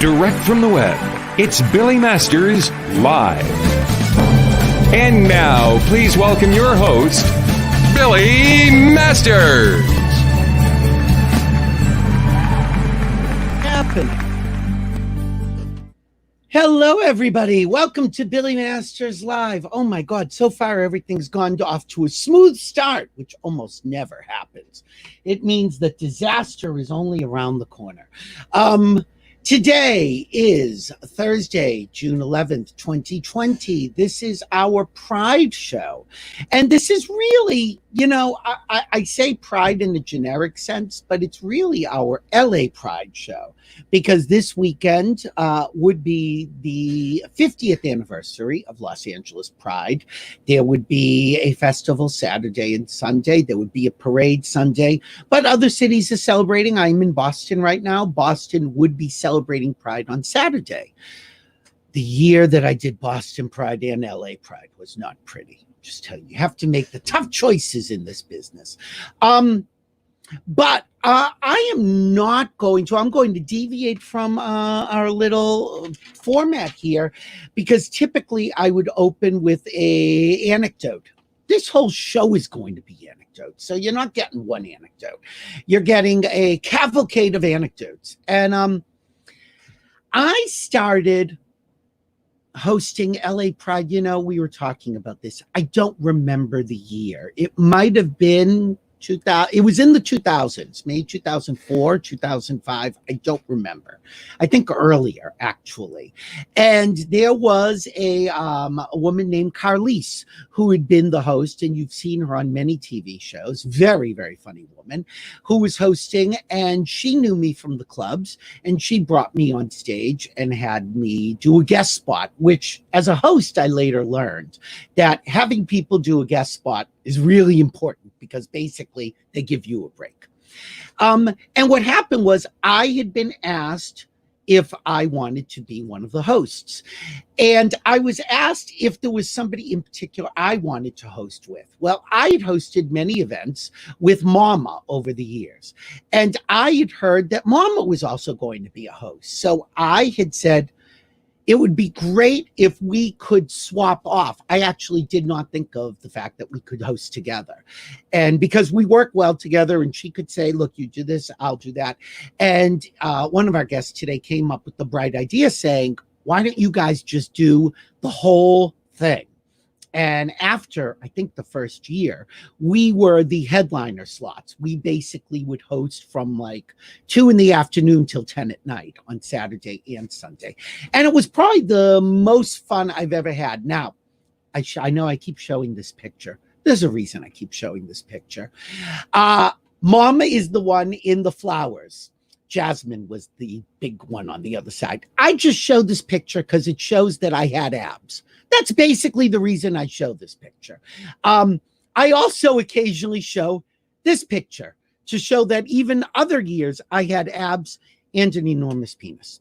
Direct from the web, it's Billy Masters Live. And now, please welcome your host, Billy Masters. Hello, everybody. Welcome to Billy Masters Live. Oh, my God. So far, everything's gone off to a smooth start, which almost never happens. It means that disaster is only around the corner. Today is Thursday, June 11th, 2020. This is our Pride show. And this is really, I say Pride in the generic sense, but it's really our LA Pride show. Because this weekend would be the 50th anniversary of Los Angeles Pride. There would be a festival Saturday and Sunday. There would be a parade Sunday. But other cities are celebrating. I'm in Boston right now. Boston would be celebrating Pride on Saturday. The year that I did Boston Pride and LA Pride was not pretty. Just tell you have to make the tough choices in this business. But I am not going to. I'm going to deviate from our little format here because typically I would open with an anecdote. This whole show is going to be anecdotes. So you're not getting one anecdote. You're getting a cavalcade of anecdotes. And I started hosting LA Pride. We were talking about this. I don't remember the year. It might have been 2000. It was in the 2000s, maybe 2004, 2005. I don't remember. I think earlier, actually. And there was a woman named Carlise who had been the host, and you've seen her on many TV shows. Very, very funny woman who was hosting, and she knew me from the clubs, and she brought me on stage and had me do a guest spot, which as a host, I later learned that having people do a guest spot is really important because basically they give you a break. And what happened was I had been asked if I wanted to be one of the hosts. And I was asked if there was somebody in particular I wanted to host with. Well, I had hosted many events with Momma over the years. And I had heard that Momma was also going to be a host. So I had said, it would be great if we could swap off. I actually did not think of the fact that we could host together. And because we work well together and she could say, look, you do this, I'll do that. And one of our guests today came up with the bright idea saying, why don't you guys just do the whole thing? And after, I think, the first year, we were the headliner slots. We basically would host from like 2 p.m. till 10 p.m. on Saturday and Sunday. And it was probably the most fun I've ever had. Now, I know I keep showing this picture. There's a reason I keep showing this picture. Momma is the one in the flowers. Jasmine was the big one on the other side. I just showed this picture because it shows that I had abs. That's basically the reason I show this picture. I also occasionally show this picture to show that even other years I had abs and an enormous penis.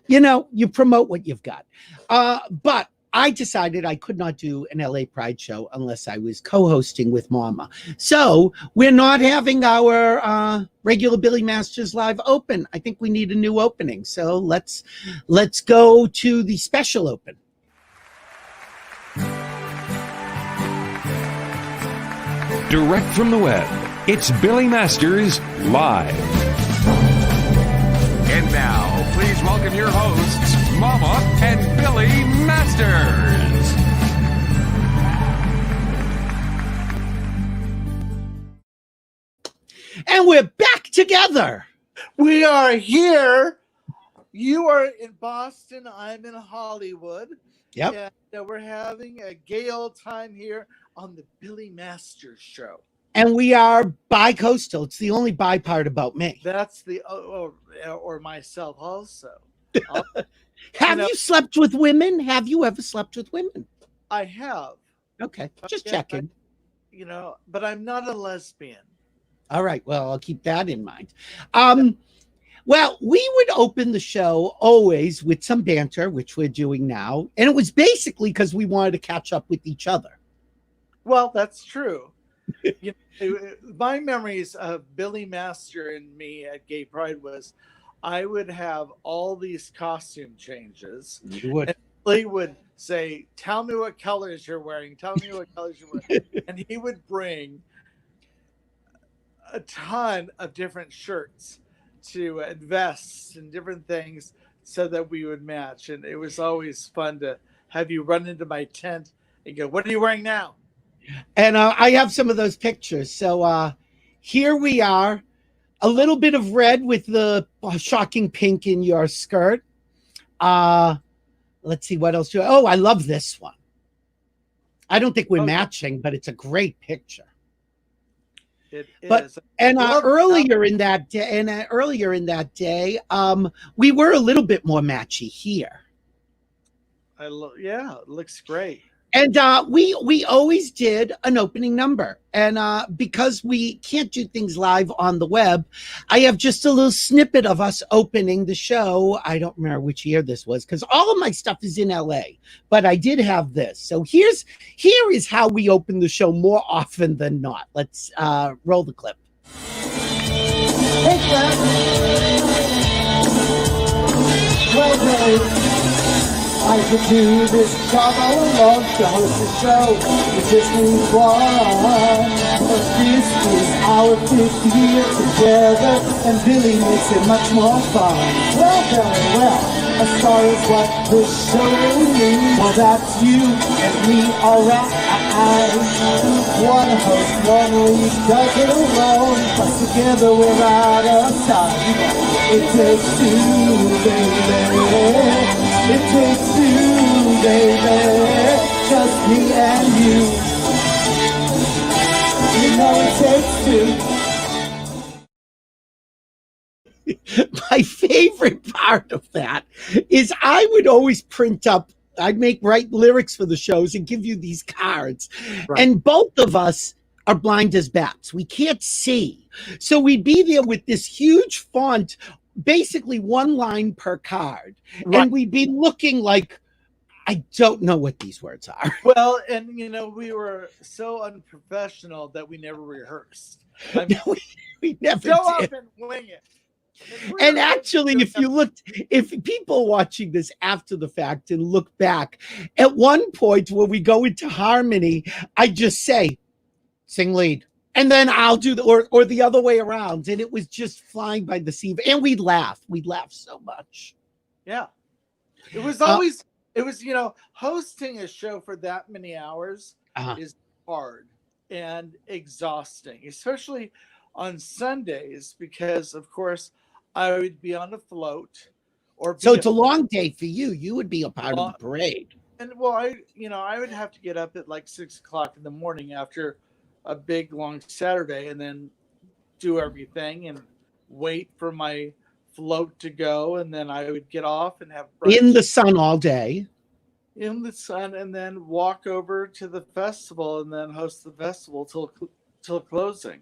You promote what you've got. But I decided I could not do an LA Pride show unless I was co-hosting with Momma. So we're not having our regular Billy Masters Live open. I think we need a new opening. So let's go to the special open. Direct from the web, it's Billy Masters Live. And now, please welcome your hosts, Momma and Billy Masters. And we're back together. We are here. You are in Boston. I'm in Hollywood. Yep. And we're having a gay old time here on the Billy Masters show. And we are bi-coastal. It's the only bi part about me. That's the, or myself also. Have you slept with women? Have you ever slept with women? I have. Okay, just checking. But I'm not a lesbian. All right, well, I'll keep that in mind. Well, we would open the show always with some banter, which we're doing now. And it was basically because we wanted to catch up with each other. Well, that's true. My memories of Billy Master and me at Gay Pride was I would have all these costume changes. You would. And Lee would say, "Tell me what colors you're wearing. Tell me what colors you're wearing." And he would bring a ton of different shirts to vests and different things so that we would match. And it was always fun to have you run into my tent and go, "What are you wearing now?" And I have some of those pictures. So here we are, a little bit of red with the shocking pink in your skirt. Let's see what else. Oh, I love this one. I don't think we're matching, but it's a great picture. It but is. And earlier in that day, we were a little bit more matchy here. Yeah, it looks great. And we always did an opening number. And because we can't do things live on the web, I have just a little snippet of us opening the show. I don't remember which year this was because all of my stuff is in LA, but I did have this. So here is how we open the show more often than not. Let's roll the clip. Hey, Claire. Well, babe, I could do this job all alone to host a show. You just need one. But this is our 5th year together, and Billy makes it much more fun. Well, very well. A star is what this show really means. Well, that's you and me, alright. One host, one lead, does it alone. But together we're out of time. It takes two, baby. It takes two, baby. Just me and you. You know it takes two. My favorite part of that is I would always print up, I'd write lyrics for the shows and give you these cards. Right. And both of us are blind as bats. We can't see. So we'd be there with this huge font, basically one line per card. Right. And we'd be looking like, I don't know what these words are. Well, and we were so unprofessional that we never rehearsed. I mean, we never did. Up and wing it. And actually, if people watching this after the fact and look back, at one point when we go into harmony, I just say, sing lead. And then I'll do or the other way around. And it was just flying by the seat. And we'd laugh. We'd laugh so much. Yeah. It was always, hosting a show for that many hours is hard and exhausting, especially on Sundays, because of course I would be on a float. So it's a long day for you. You would be a part of the parade. And I would have to get up at like 6 o'clock in the morning after a big long Saturday and then do everything and wait for my float to go. And then I would get off and have brunch in the sun all day. In the sun, and then walk over to the festival and then host the festival till closing.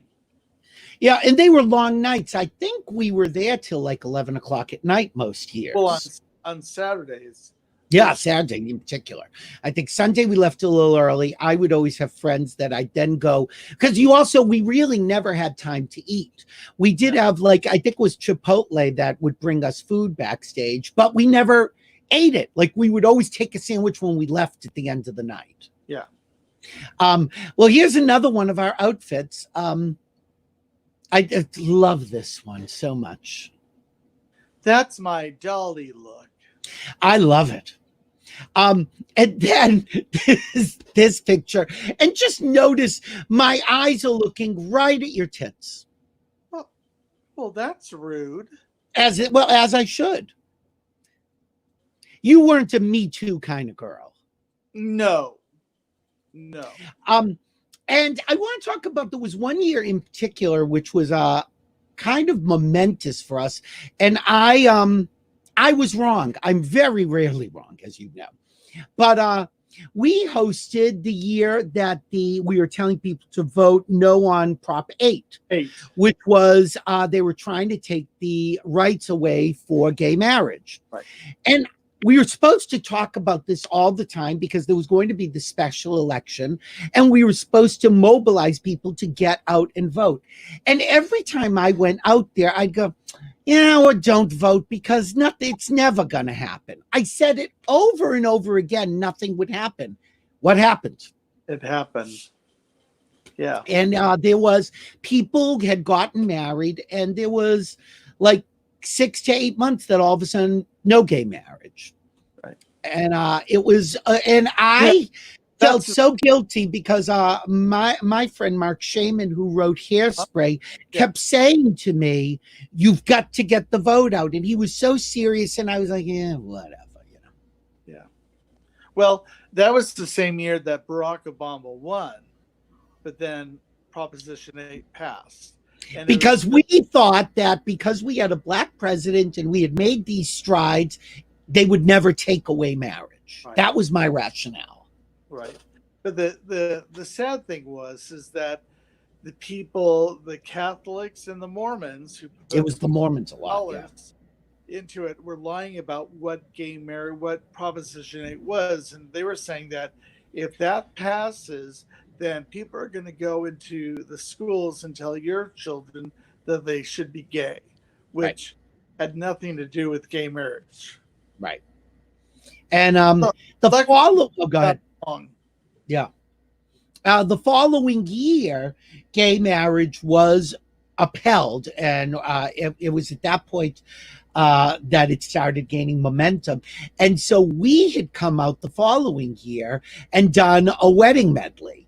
Yeah, and they were long nights. I think we were there till like 11 o'clock at night most years. Well, on Saturdays. Yeah, Saturday in particular. I think Sunday we left a little early. I would always have friends that I'd then go, because we really never had time to eat. We did have I think it was Chipotle that would bring us food backstage, but we never ate it. Like we would always take a sandwich when we left at the end of the night. Yeah. Well, here's another one of our outfits. I love this one so much. That's my Dolly look. I love it. And then this picture, and just notice my eyes are looking right at your tits. Well, that's rude. As I should. You weren't a Me Too kind of girl. No. And I want to talk about, there was one year in particular which was kind of momentous for us, and I was wrong. I'm very rarely wrong, as you know. But we hosted the year that we were telling people to vote no on Prop 8, which was they were trying to take the rights away for gay marriage. Right. And we were supposed to talk about this all the time because there was going to be the special election, and we were supposed to mobilize people to get out and vote. And every time I went out there, I'd go, or don't vote because it's never going to happen. I said it over and over again. Nothing would happen. What happened? It happened. Yeah. And there was people had gotten married, and there was like 6 to 8 months that all of a sudden no gay marriage. Right. And it was, and I felt so guilty because my friend Mark Shaman, who wrote Hairspray, kept saying to me, "You've got to get the vote out," and he was so serious, and I was like, "Yeah, whatever," Yeah. Well, that was the same year that Barack Obama won, but then Proposition 8 passed. And because we thought that because we had a black president and we had made these strides, they would never take away marriage. Right. That was my rationale. Right. But the sad thing is that the people, the Catholics and the Mormons who it was the Mormons a lot into it were lying about what what Proposition 8 was, and they were saying that if that passes, then people are going to go into the schools and tell your children that they should be gay, which had nothing to do with gay marriage. Right. And the following year, gay marriage was upheld, and it was at that point that it started gaining momentum. And so we had come out the following year and done a wedding medley.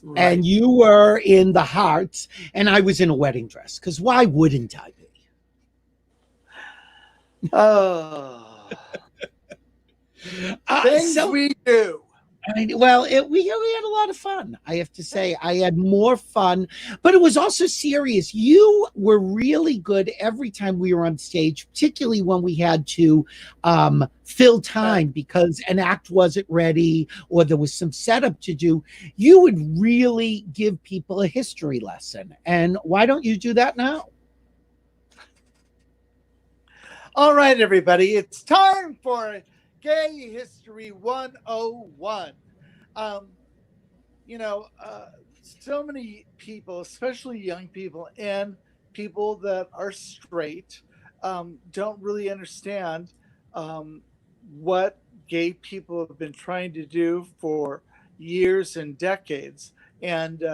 Right. And you were in the hearts, and I was in a wedding dress, because why wouldn't I be? Oh, things we do. We had a lot of fun. I have to say, I had more fun, but it was also serious. You were really good every time we were on stage, particularly when we had to fill time because an act wasn't ready or there was some setup to do. You would really give people a history lesson. And why don't you do that now? All right, everybody, it's time for Gay History 101. So many people, especially young people and people that are straight, don't really understand what gay people have been trying to do for years and decades. And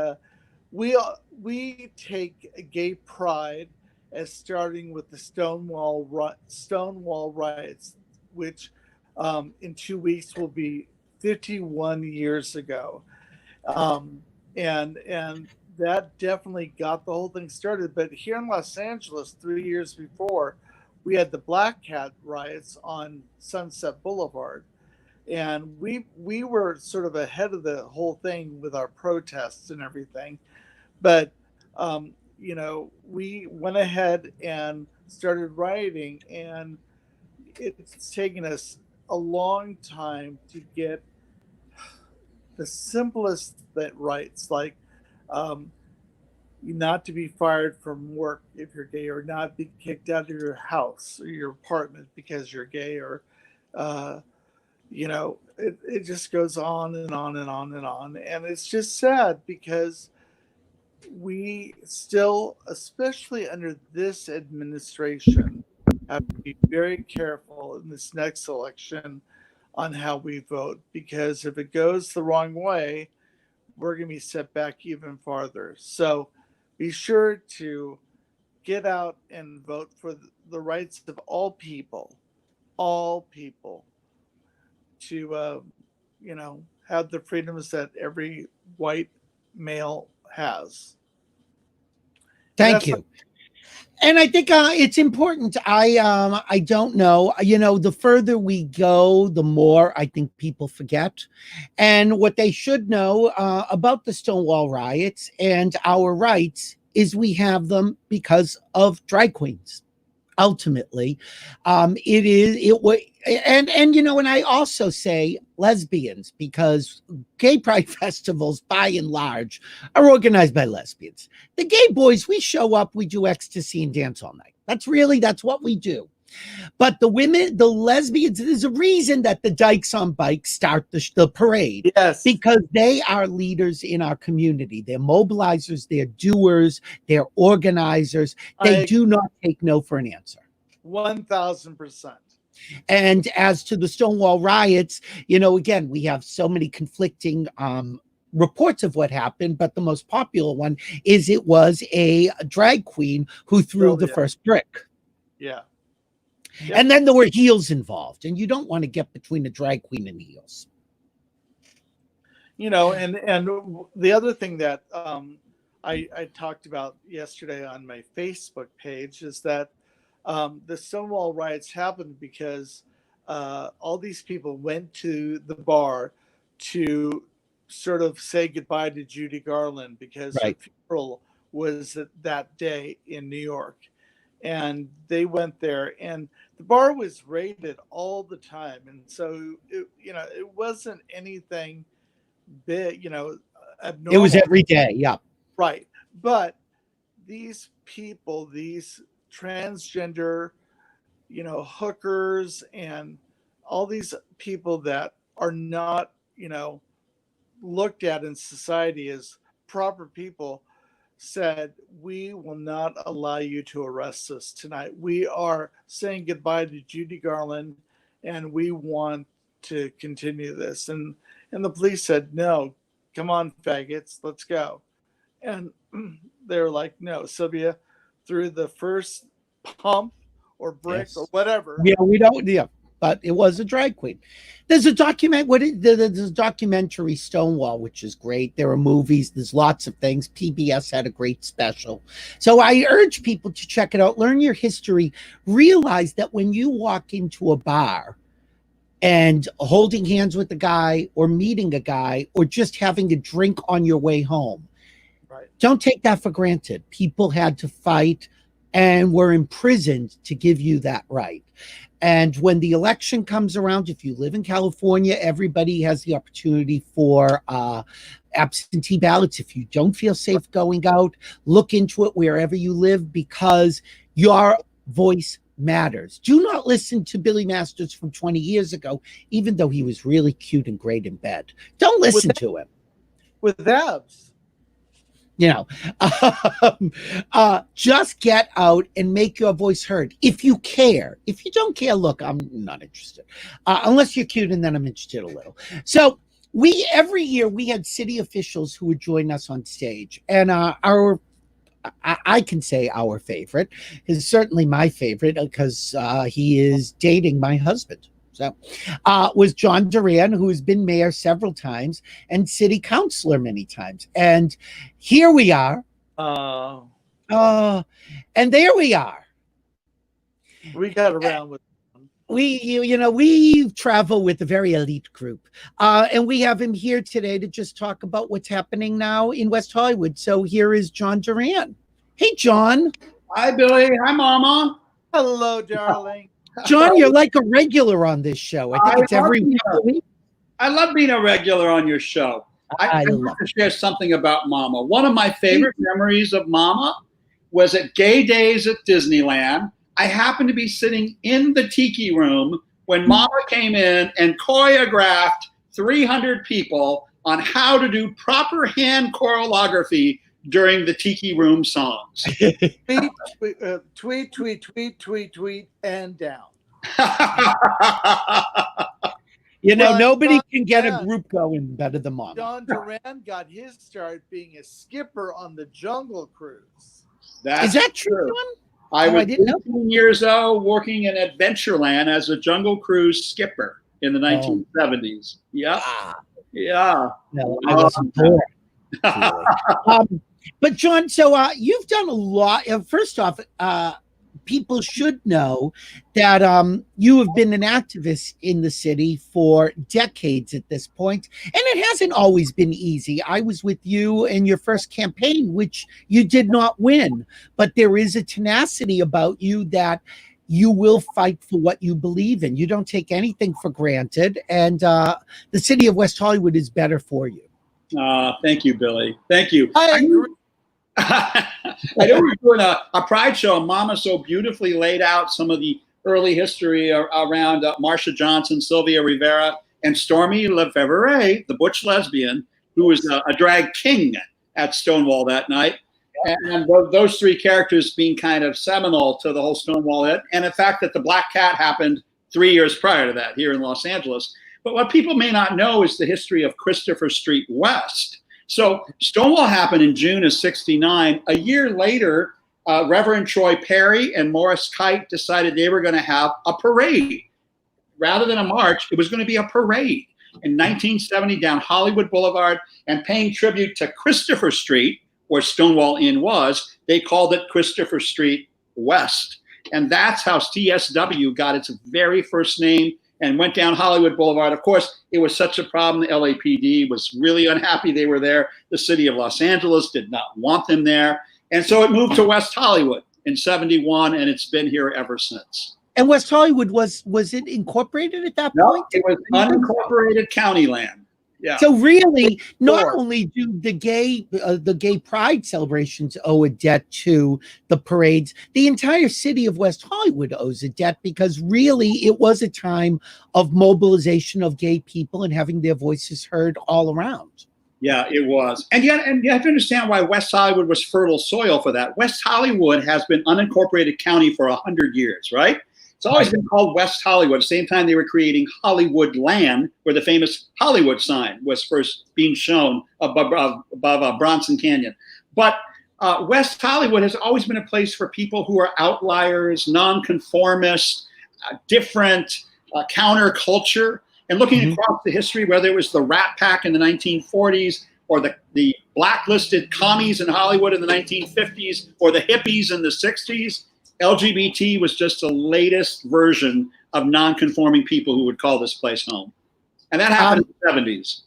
we take gay pride as starting with the Stonewall riots, which in 2 weeks will be 51 years ago. And that definitely got the whole thing started. But here in Los Angeles, 3 years before, we had the Black Cat riots on Sunset Boulevard. And we were sort of ahead of the whole thing with our protests and everything. But, we went ahead and started rioting, and it's taken us a long time to get the simplest rights, like not to be fired from work if you're gay, or not be kicked out of your house or your apartment because you're gay, or it just goes on and on and on and on. And it's just sad because we still, especially under this administration, have to be very careful in this next election on how we vote, because if it goes the wrong way, we're going to be set back even farther. So be sure to get out and vote for the rights of all people to, have the freedoms that every white male has. Thank you. And I think it's important. I don't know. The further we go, the more I think people forget. And what they should know about the Stonewall riots and our rights is we have them because of drag queens. Ultimately, and I also say lesbians, because gay pride festivals by and large are organized by lesbians. The gay boys, we show up, we do ecstasy and dance all night. That's what we do. But the women, the lesbians, there's a reason that the Dykes on Bikes start the parade. Yes. Because they are leaders in our community. They're mobilizers, they're doers, they're organizers. They do not take no for an answer. 1,000%. And as to the Stonewall riots, you know, again, we have so many conflicting reports of what happened, but the most popular one is it was a drag queen who threw the first brick. Yeah. Yep. And then there were heels involved, and you don't want to get between a drag queen and heels. You know, and the other thing that I talked about yesterday on my Facebook page is that the Stonewall riots happened because all these people went to the bar to sort of say goodbye to Judy Garland because her funeral was that day in New York. And they went there, and the bar was raided all the time. And so, it wasn't anything big, abnormal. It was every day, yeah. Right. But these people, these transgender, hookers and all these people that are not, looked at in society as proper people said, we will not allow you to arrest us tonight. We are saying goodbye to Judy Garland and we want to continue this. And the police said, no, come on, faggots, let's go. And they were like, no, Sylvia threw the first pump or brick or whatever. Yeah, we don't, but it was a drag queen. There's a there's a documentary, Stonewall, which is great. There are movies. There's lots of things. PBS had a great special. So I urge people to check it out. Learn your history. Realize that when you walk into a bar and holding hands with a guy or meeting a guy or just having a drink on your way home, don't take that for granted. People had to fight and were imprisoned to give you that right. And when the election comes around, if you live in California, everybody has the opportunity for absentee ballots. If you don't feel safe going out, look into it wherever you live, because your voice matters. Do not listen to Billy Masters from 20 years ago, even though he was really cute and great in bed. Don't listen to him. With abs. Just get out and make your voice heard if you care. If you don't care, look, I'm not interested, unless you're cute, and then I'm interested a little. So every year we had city officials who would join us on stage, and I can say our favorite is certainly my favorite because he is dating my husband. So was John Duran, who has been mayor several times and city councillor many times. And here we are. And there we are. We got around with them. We travel with a very elite group. And we have him here today to just talk about what's happening now in West Hollywood. So here is John Duran. Hey, John. Hi, Billy. Hi, Mama. Hello, darling. John, you're like a regular on this show. I think it's every week. I love being a regular on your show. I want to share something about Mama. One of my favorite memories of Mama was at Gay Days at Disneyland. I happened to be sitting in the tiki room when Mama came in and choreographed 300 people on how to do proper hand choreography during the tiki room songs. Tweet, tweet, and down. Nobody can get a group going better than Mama. John Duran got his start being a skipper on the Jungle Cruise. Is that true, John? I was 18 years old working in Adventureland as a Jungle Cruise skipper in the 1970s. Yeah. Yeah. No, I wasn't born. But John, so you've done a lot. First off, people should know that you have been an activist in the city for decades at this point, and it hasn't always been easy. I was with you in your first campaign, which you did not win, but there is a tenacity about you that you will fight for what you believe in. You don't take anything for granted, and the city of West Hollywood is better for you. Thank you, Billy. Thank you. I agree. I know we're doing a pride show, and Mama so beautifully laid out some of the early history around Marsha Johnson, Sylvia Rivera, and Stormy Lefevre, the butch lesbian, who was a drag king at Stonewall that night. And those three characters being kind of seminal to the whole Stonewall hit. And the fact that the Black Cat happened 3 years prior to that here in Los Angeles. But what people may not know is the history of Christopher Street West. So Stonewall happened in June of '69. A year later, Reverend Troy Perry and Morris Kite decided they were going to have a parade. Rather than a march, it was going to be a parade in 1970 down Hollywood Boulevard, and paying tribute to Christopher Street, where Stonewall Inn was. They called it Christopher Street West. And that's how CSW got its very first name and went down Hollywood Boulevard. Of course, it was such a problem. The LAPD was really unhappy they were there. The city of Los Angeles did not want them there. And so it moved to West Hollywood in '71, and it's been here ever since. And West Hollywood, was it incorporated at that point? No, it was unincorporated county land. Yeah. So really, not only do the gay pride celebrations owe a debt to the parades, the entire city of West Hollywood owes a debt, because really it was a time of mobilization of gay people and having their voices heard all around. Yeah, it was. And you have to understand why West Hollywood was fertile soil for that. West Hollywood has been unincorporated county for 100 years, right? It's always been called West Hollywood. At the same time they were creating Hollywood Land, where the famous Hollywood sign was first being shown above Bronson Canyon. But West Hollywood has always been a place for people who are outliers, nonconformists, different, counterculture. And looking across the history, whether it was the Rat Pack in the 1940s, or the blacklisted commies in Hollywood in the 1950s, or the hippies in the 60s, LGBT was just the latest version of non-conforming people who would call this place home. And that happened in the 70s.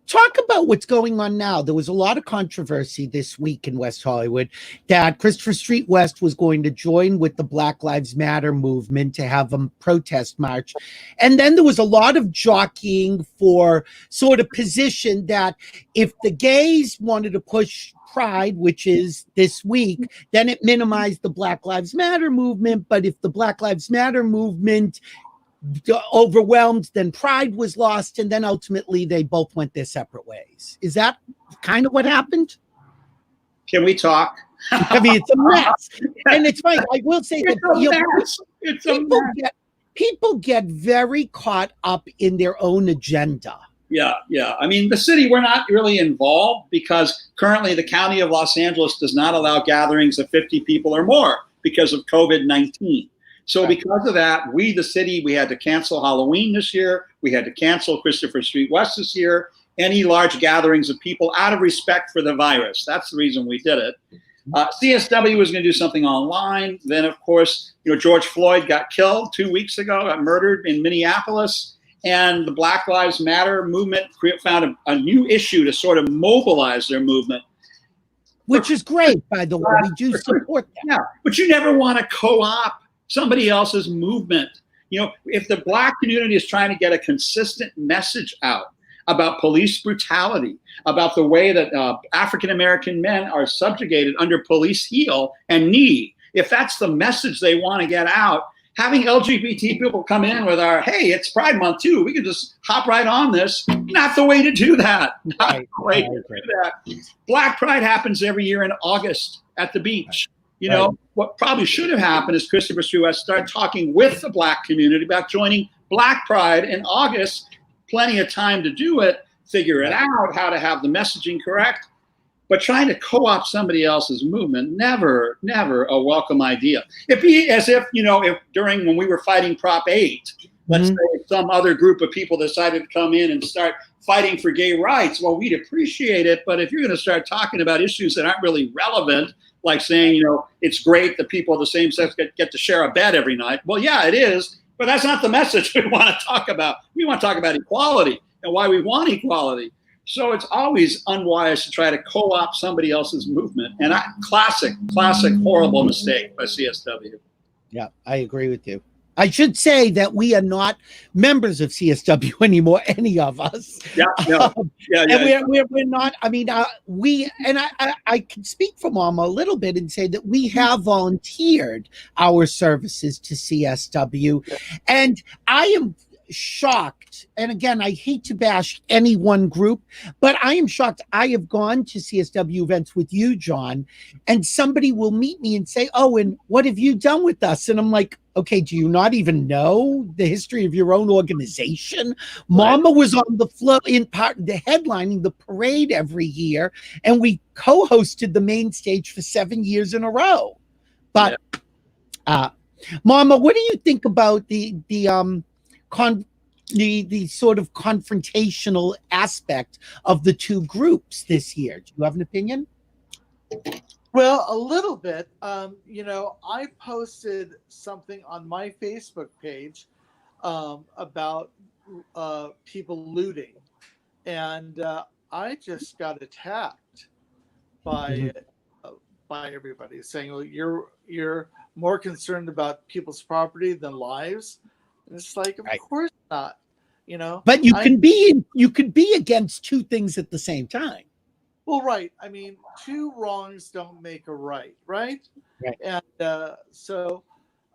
Talk about what's going on now. There was a lot of controversy this week in West Hollywood that Christopher Street West was going to join with the Black Lives Matter movement to have a protest march. And then there was a lot of jockeying for sort of position that if the gays wanted to push Pride, which is this week, then it minimized the Black Lives Matter movement. But if the Black Lives Matter movement overwhelmed, then Pride was lost, and then ultimately they both went their separate ways. Is that kind of what happened? Can we talk? I mean, it's a mess. And it's funny, I will say that people get very caught up in their own agenda. Yeah. I mean, the city, we're not really involved because currently the county of Los Angeles does not allow gatherings of 50 people or more because of COVID-19. So because of that, we, the city, we had to cancel Halloween this year. We had to cancel Christopher Street West this year. Any large gatherings of people out of respect for the virus. That's the reason we did it. CSW was going to do something online. Then, of course, George Floyd got killed 2 weeks ago, got murdered in Minneapolis. And the Black Lives Matter movement found a new issue to sort of mobilize their movement. Which is great, by the way. We do support that. Yeah, but you never want to co-opt somebody else's movement. If the Black community is trying to get a consistent message out about police brutality, about the way that African-American men are subjugated under police heel and knee, if that's the message they want to get out, having LGBT people come in with hey, it's Pride Month too, we can just hop right on this. Not the way to do that. Not the way to do that. Black Pride happens every year in August at the beach. What probably should have happened is Christopher Street West started talking with the Black community about joining Black Pride in August. Plenty of time to do it, figure it out, how to have the messaging correct. But trying to co-opt somebody else's movement, never a welcome idea. It'd be as if, if during when we were fighting Prop 8, let's say some other group of people decided to come in and start fighting for gay rights. Well, we'd appreciate it. But if you're going to start talking about issues that aren't really relevant, like saying, it's great that people of the same sex get to share a bed every night. Well, yeah, it is. But that's not the message we want to talk about. We want to talk about equality and why we want equality. So it's always unwise to try to co-opt somebody else's movement. And classic, horrible mistake by CSW. Yeah, I agree with you. I should say that we are not members of CSW anymore, any of us. Yeah, And we're not. I mean, I can speak for Mama a little bit and say that we have volunteered our services to CSW, and I am shocked. And again, I hate to bash any one group, but I am shocked. I have gone to CSW events with you, John, and somebody will meet me and say, "Oh, and what have you done with us?" And I'm like, okay, do you not even know the history of your own organization? Mama was on the floor in part, the headlining the parade every year, and we co-hosted the main stage for 7 years in a row. But Mama, what do you think about the sort of confrontational aspect of the two groups this year? Do you have an opinion? Well, a little bit. You know, I posted something on my Facebook page about people looting, and I just got attacked by everybody saying, "Well, you're more concerned about people's property than lives." And it's like, of course not. You know, but you can be against two things at the same time. Well, right. I mean, two wrongs don't make a right, right? Right. And so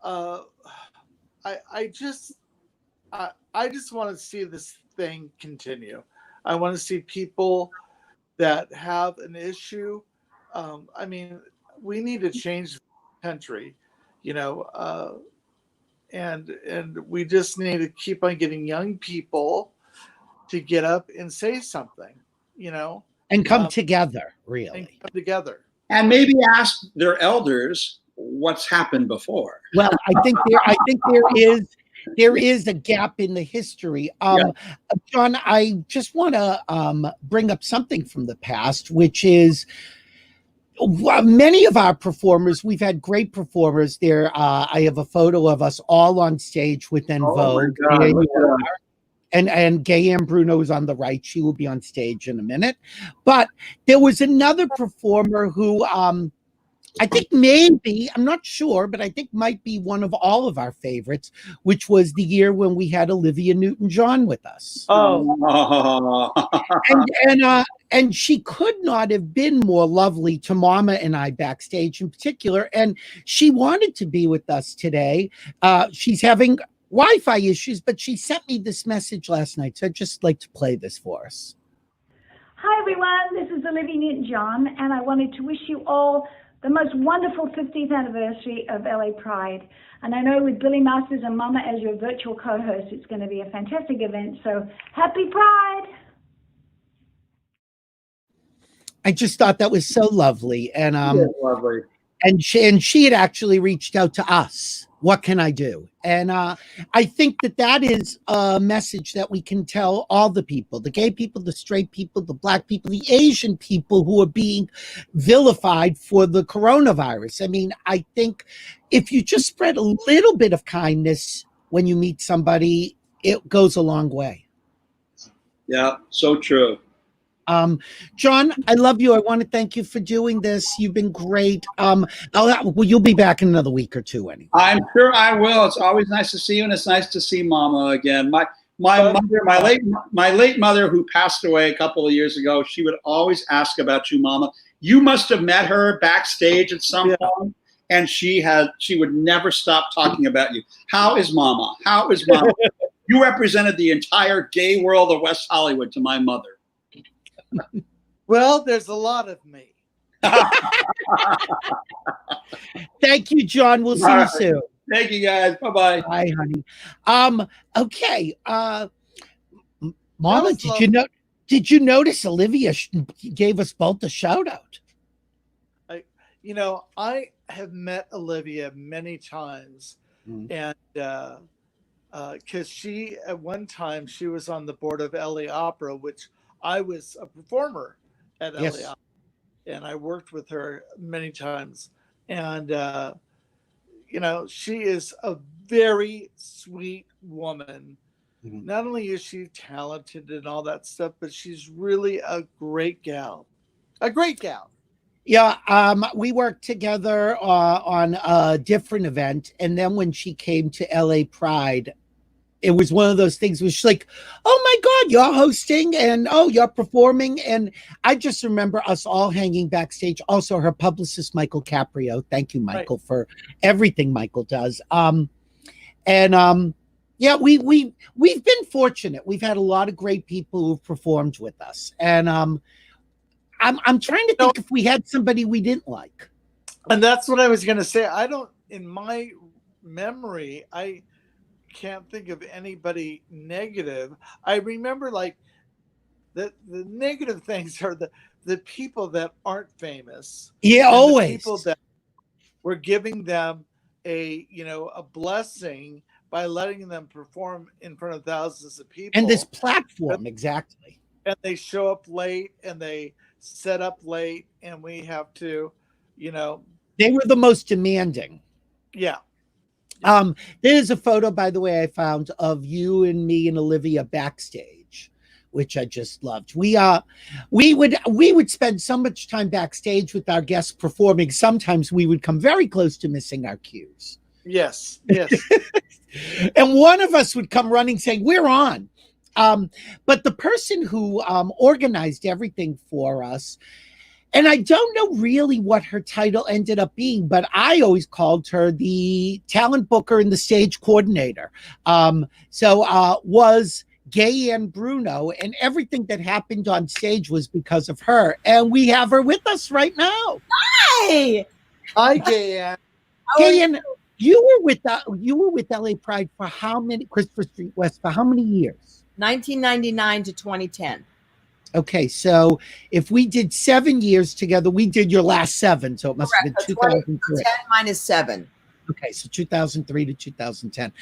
I just want to see this thing continue. I want to see people that have an issue. I mean, we need to change the country, you know, and we just need to keep on getting young people to get up and say something, you know. And come together, really. And come together. And maybe ask their elders what's happened before. Well, I think there is a gap in the history. John, I just want to bring up something from the past, which is many of our performers, we've had great performers there. I have a photo of us all on stage with En Vogue. And Gaye and Bruno is on the right. She will be on stage in a minute. But there was another performer who I think maybe, I'm not sure, but I think might be one of all of our favorites, which was the year when we had Olivia Newton-John with us. And she could not have been more lovely to Mama and I backstage in particular. And she wanted to be with us today. She's having Wi-Fi issues, but she sent me this message last night. So I'd just like to play this for us. Hi, everyone. This is Olivia Newton-John, and I wanted to wish you all the most wonderful 50th anniversary of LA Pride. And I know with Billy Masters and Momma as your virtual co-host, it's going to be a fantastic event. So happy Pride! I just thought that was so lovely. And lovely. And she had actually reached out to us. What can I do? And I think that is a message that we can tell all the people, the gay people, the straight people, the black people, the Asian people who are being vilified for the coronavirus. I mean, I think if you just spread a little bit of kindness when you meet somebody, it goes a long way. Yeah, so true. John, I love you. I want to thank you for doing this. You've been great. You'll be back in another week or two anyway. I'm sure I will. It's always nice to see you, and it's nice to see Mama again. My mother, my late mother, who passed away a couple of years ago, she would always ask about you, Mama. You must have met her backstage at some point, and she would never stop talking about you. How is Mama? How is Mama? You represented the entire gay world of West Hollywood to my mother. Well, there's a lot of me. Thank you, John. We'll see you soon. Thank you, guys. Bye-bye. Bye, honey. Okay. Mama, did you notice Olivia gave us both a shout out? I have met Olivia many times, and because she at one time she was on the board of LA Opera, which I was a performer at LA Opera, and I worked with her many times. And, she is a very sweet woman. Mm-hmm. Not only is she talented and all that stuff, but she's really a great gal. A great gal. Yeah, we worked together on a different event, and then when she came to LA Pride, it was one of those things where she's like, "Oh my God, you're hosting, and oh, you're performing," and I just remember us all hanging backstage. Also, her publicist Michael Caprio. Thank you, Michael, for everything Michael does. And yeah, we've been fortunate. We've had a lot of great people who've performed with us, and I'm trying to think if we had somebody we didn't like. And that's what I was going to say. I don't, in my memory, I can't think of anybody negative. I remember like the negative things are the people that aren't famous. Yeah, always. The people that were giving them a blessing by letting them perform in front of thousands of people. And this platform, exactly. And they show up late and they set up late and we have to, They were the most demanding. Yeah. There's a photo, by the way, I found of you and me and Olivia backstage, which I just loved. We would spend so much time backstage with our guests performing. Sometimes we would come very close to missing our cues. Yes. And one of us would come running saying, "We're on." But the person who organized everything for us, and I don't know really what her title ended up being, but I always called her the talent booker and the stage coordinator. Was Gaye and Bruno, and everything that happened on stage was because of her. And we have her with us right now. Hi, Gaye. Gaye, you were with LA Pride for how many? Christopher Street West for how many years? 1999 to 2010. Okay, so if we did 7 years together, we did your last 7, so it must have been 2003. 10 minus 7. Okay, so 2003 to 2010.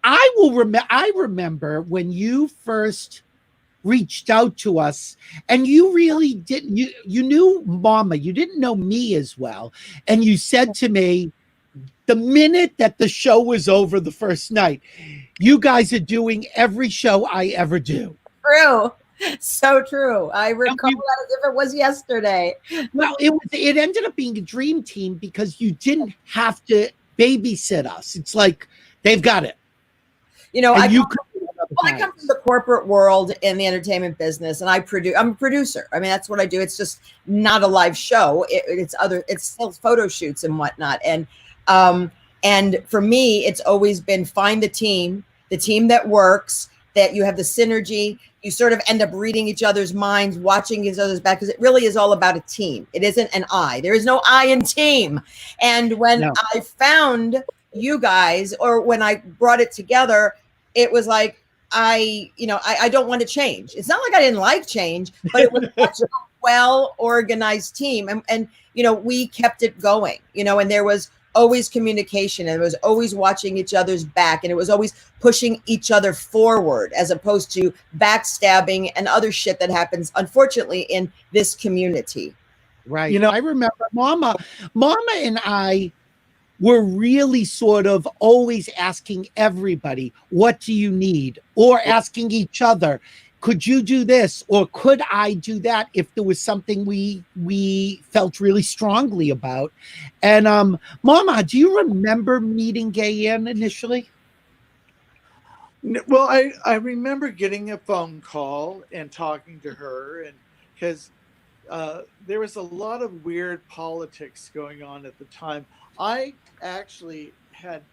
I remember when you first reached out to us, and you really didn't. You knew Mama, you didn't know me as well, and you said to me, the minute that the show was over the first night, "You guys are doing every show I ever do." True. So true. I recall that as if it was yesterday. Well, it ended up being a dream team because you didn't have to babysit us. It's like they've got it. I come from the corporate world in the entertainment business, and I'm a producer. I mean, that's what I do. It's just not a live show. It's still photo shoots and whatnot. And for me, it's always been find the team that works, that you have the synergy. You sort of end up reading each other's minds, watching each other's back, because it really is all about a team. It isn't an I. There is no I in team. And when I found you guys, or when I brought it together, it was like, I don't want to change. It's not like I didn't like change, but it was such a well-organized team. And we kept it going, and there was always communication, and it was always watching each other's back, and it was always pushing each other forward, as opposed to backstabbing and other shit that happens, unfortunately, in this community. Right. I remember Mama and I were really sort of always asking everybody, "What do you need?" Or asking each other, "Could you do this?" Or "Could I do that?" if there was something we felt really strongly about. And Mama, do you remember meeting Gaye initially? Well, I remember getting a phone call and talking to her, and because there was a lot of weird politics going on at the time. I actually had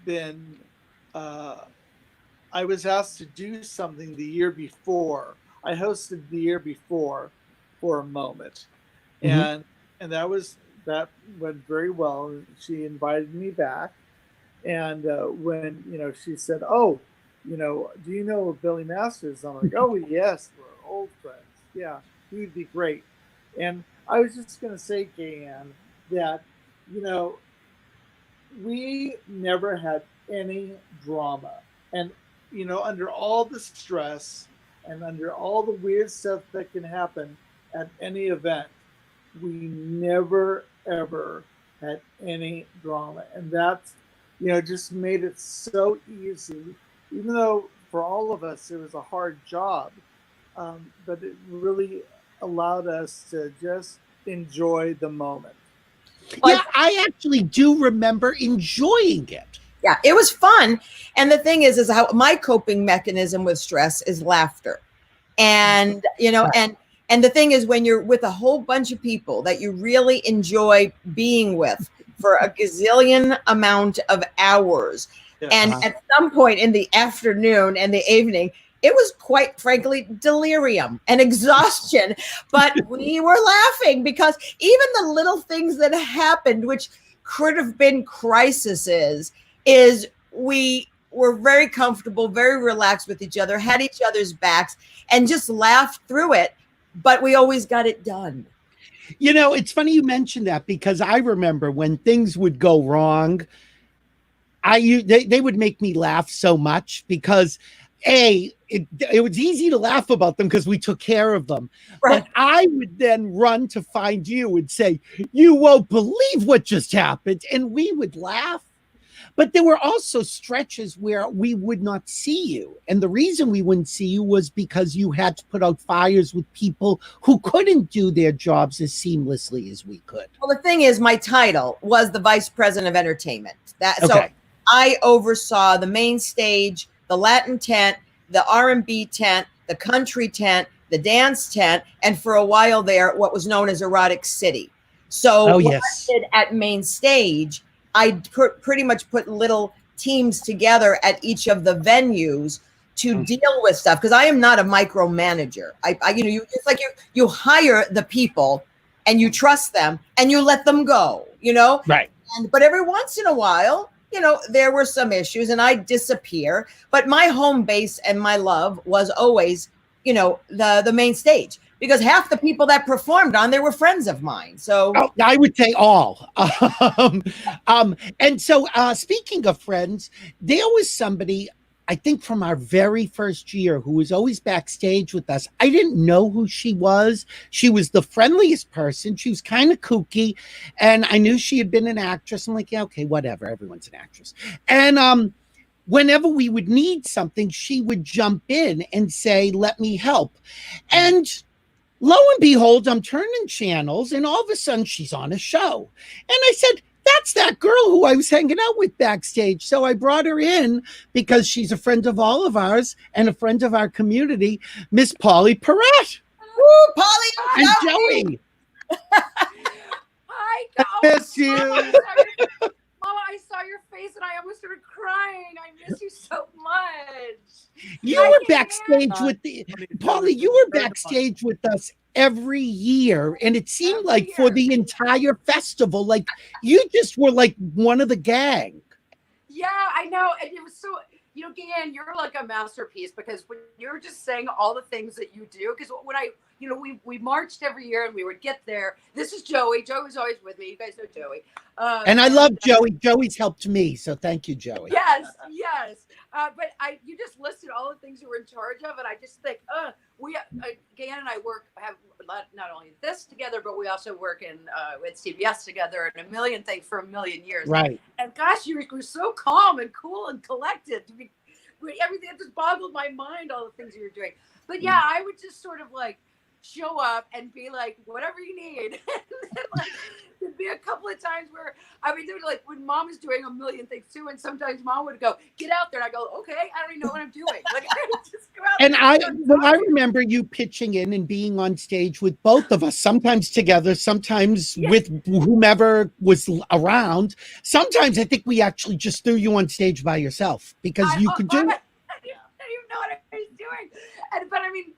been. I was asked to do something the year before. I hosted the year before for a moment, and that went very well. She invited me back, and when she said, "Oh, do you know Billy Masters?" I'm like, "Oh yes, we're old friends. Yeah, he would be great." And I was just going to say, Gayanne, that we never had any drama, and under all the stress and under all the weird stuff that can happen at any event, we never ever had any drama. And that's just made it so easy, even though for all of us it was a hard job, but it really allowed us to just enjoy the moment. Yeah, I actually do remember enjoying it. Yeah, it was fun. And the thing is how my coping mechanism with stress is laughter. And, you know, and the thing is when you're with a whole bunch of people that you really enjoy being with for a gazillion amount of hours, and at some point in the afternoon and the evening, it was quite frankly delirium and exhaustion, but we were laughing because even the little things that happened, which could have been crises, is we were very comfortable, very relaxed with each other, had each other's backs, and just laughed through it. But we always got it done. You know, it's funny you mentioned that because I remember when things would go wrong, they would make me laugh so much because it was easy to laugh about them because we took care of them. Right. But I would then run to find you and say, you won't believe what just happened. And we would laugh. But there were also stretches where we would not see you. And the reason we wouldn't see you was because you had to put out fires with people who couldn't do their jobs as seamlessly as we could. Well, the thing is, my title was the Vice President of Entertainment. So I oversaw the main stage, the Latin tent, the R&B tent, the country tent, the dance tent, and for a while there, what was known as Erotic City. So what I did at main stage, I pretty much put little teams together at each of the venues to deal with stuff because I am not a micromanager. It's like you hire the people and you trust them and you let them go, you know? Right. But every once in a while, you know, there were some issues and I disappear. But my home base and my love was always, you know, the main stage. Because half the people that performed on there were friends of mine. So I would say all. And so speaking of friends, there was somebody, I think from our very first year, who was always backstage with us. I didn't know who she was. She was the friendliest person. She was kind of kooky. And I knew she had been an actress. I'm like, yeah, okay, whatever. Everyone's an actress. And whenever we would need something, she would jump in and say, let me help. And lo and behold, I'm turning channels and all of a sudden she's on a show. And I said, that's that girl who I was hanging out with backstage. So I brought her in because she's a friend of all of ours and a friend of our community, Miss Pauley Perrette. Woo, Pauley and Joey. Hi, I miss you. Mama, I saw your face and I almost started crying. I miss you so much. You were backstage with Pauley, you were backstage with us every year. And it seemed like for the entire festival, like you just were like one of the gang. Yeah, I know. And it was so, you know, Gaye, you're like a masterpiece because when you're just saying all the things that you do, because when we marched every year and we would get there. This is Joey. Joey was always with me. You guys know Joey. And I love Joey. Joey's helped me. So thank you, Joey. Yes. But you just listed all the things you were in charge of. And I just think, Gaye and I have not only this together, but we also work with CBS together and a million things for a million years. Right. And gosh, you were so calm and cool and collected. Everything just boggled my mind, all the things you were doing. But yeah, I would just sort of like show up and be like, whatever you need. And then, like, there'd be a couple of times where I mean, like when Mom is doing a million things too, and sometimes Mom would go, "Get out there," and I go, "Okay, I don't even know what I'm doing." Like I would just go out. And I remember you pitching in and being on stage with both of us, sometimes together, sometimes with whomever was around. Sometimes I think we actually just threw you on stage by yourself because you could do it. I didn't even know what I was doing, but I mean.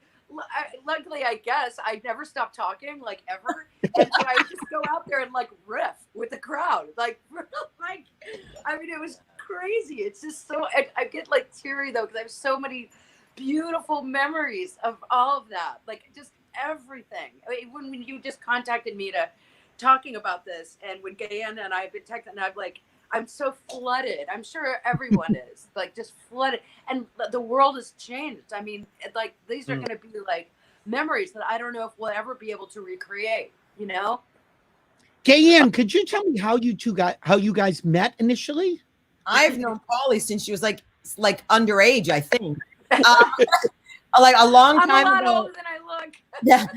Luckily, I guess I never stopped talking, like ever, and so I would just go out there and like riff with the crowd, like I mean, it was crazy. It's just so I get like teary though because I have so many beautiful memories of all of that, like just everything. I mean, when you just contacted me to talking about this, and when Gaye and I have been texting, and I'm so flooded. I'm sure everyone is like just flooded, and the world has changed. I mean, like these are going to be like memories that I don't know if we'll ever be able to recreate. You know, Gaye, could you tell me how you guys met initially? I've known Pauley since she was like underage, I think. like a long I'm time a lot ago. older than I look. Yeah.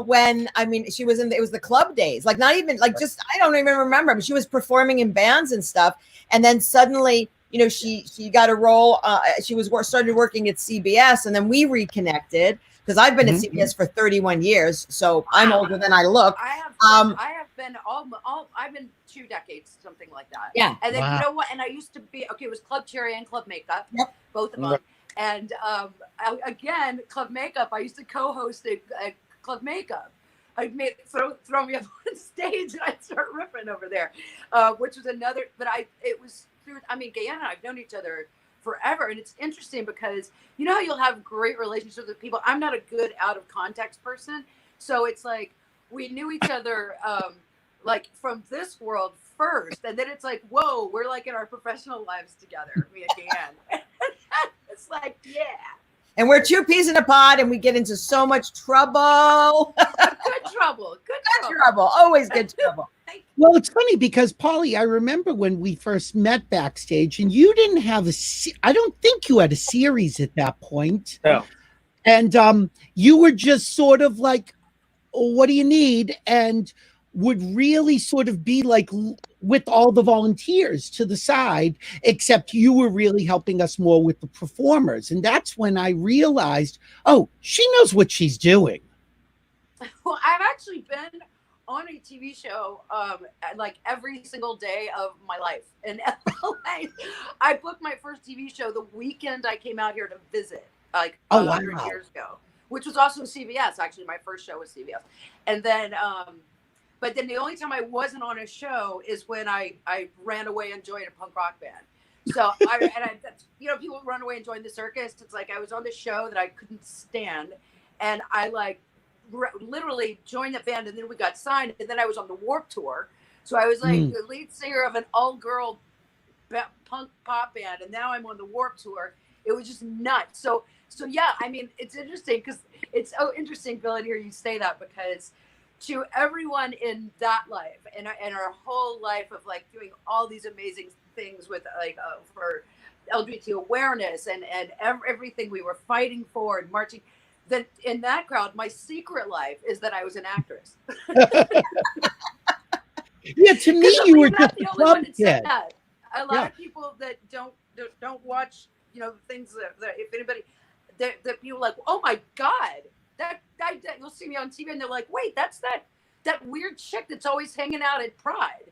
When I mean, she was it was the club days, like not even like just I don't even remember, but she was performing in bands and stuff. And then suddenly, you know, she got a role. She started working at CBS, and then we reconnected because I've been at CBS for 31 years, so I'm older than I look. I have been I've been 2 decades, something like that. Yeah. And then you know what? And I used to be it was Club Cherry and Club Makeup, both of them. And again, Club Makeup. I used to co-host a Club Makeup. I'd throw me up on stage and I'd start ripping over there, which was another. But it was through. I mean, Gaye and I've known each other forever, and it's interesting because you know how you'll have great relationships with people. I'm not a good out of context person, so it's like we knew each other like from this world first, and then it's like, whoa, we're like in our professional lives together, me and Gaye. It's like, yeah. And we're 2 peas in a pod, and we get into so much trouble. Good trouble. Good trouble. Always good trouble. Well, it's funny because Pauley, I remember when we first met backstage, and you didn't have I don't think you had a series at that point. No. And you were just sort of like, oh, what do you need? And would really sort of be like with all the volunteers to the side, except you were really helping us more with the performers. And that's when I realized, oh, she knows what she's doing. Well, I've actually been on a TV show like every single day of my life in LA. I booked my first TV show the weekend I came out here to visit, like 100 years ago, which was also CBS. Actually, my first show was CBS. And then but then the only time I wasn't on a show is when I ran away and joined a punk rock band. So you know, people run away and join the circus. It's like I was on this show that I couldn't stand, and I like literally joined the band, and then we got signed, and then I was on the Warped Tour. So I was like the lead singer of an all-girl punk pop band, and now I'm on the Warped Tour. It was just nuts. So yeah, I mean, it's interesting because it's so interesting, Bill, to hear you say that, because to everyone in that life and our whole life of like doing all these amazing things with like for LGBT awareness and everything we were fighting for and marching, that in that crowd, my secret life is that I was an actress. Yeah, to me, you were just the a only club one that kid. said that. A lot of people that don't watch, you know, things that if anybody, that people are like, oh my God, that you'll see me on TV, and they're like, wait, that's that weird chick that's always hanging out at Pride.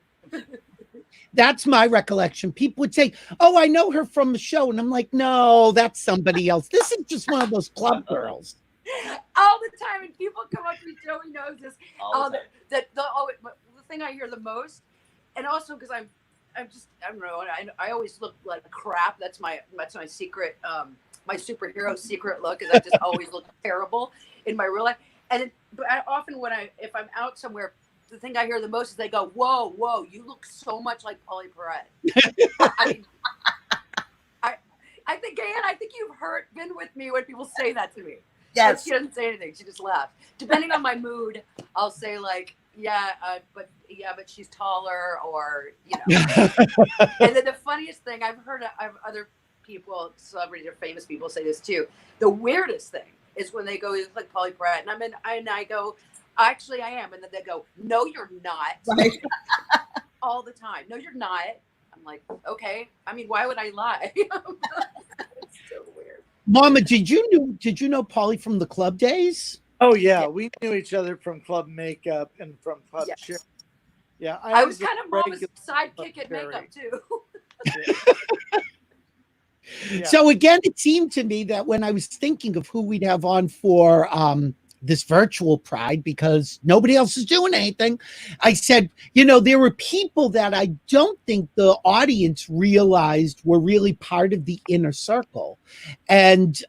That's my recollection. People would say, oh, I know her from the show. And I'm like, no, that's somebody else. This is just one of those club girls. All the time. And people come up to me, Joey knows this. The thing I hear the most, and also because I don't know, I always look like crap. That's my secret, my superhero secret look, is I just always look terrible in my real life. And but often if I'm out somewhere, the thing I hear the most is they go, whoa, you look so much like Pauley Perrette. I mean, I think, Gaye, I think you've been with me when people say that to me. Yes. She doesn't say anything. She just laughs. Depending on my mood, I'll say like, but she's taller, or, you know. And then the funniest thing I've heard of other people, celebrities or famous people, say this too. The weirdest thing is when they go, you look like Pauley Perrette, and I go, actually I am, and then they go, no, you're not. Right. All the time. No, you're not. I'm like, okay. I mean, why would I lie? It's so weird. Mama, did you know Pauley from the club days? Oh yeah, we knew each other from Club Makeup and from Club Cherry. Yeah, I was kind of Mama's sidekick at makeup too. Yeah. So again, it seemed to me that when I was thinking of who we'd have on for this virtual Pride, because nobody else is doing anything, I said, you know, there were people that I don't think the audience realized were really part of the inner circle. And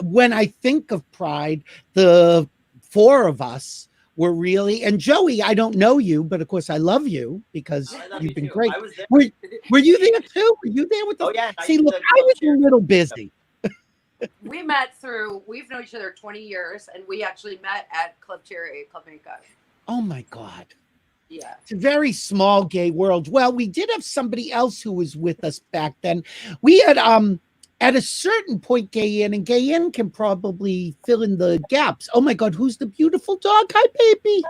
when I think of Pride, the 4 of us were really, and Joey, I don't know you, but of course I love you because you've been great. I was there. Were you there too? Were you there with us? Oh yeah. See, look, I was a little busy. We've known each other 20 years, and we actually met at Club Cherry, Club Makeup. Oh my God. Yeah. It's a very small gay world. Well, we did have somebody else who was with us back then. We had at a certain point, Gaye can probably fill in the gaps. Oh my God, who's the beautiful dog? Hi, baby.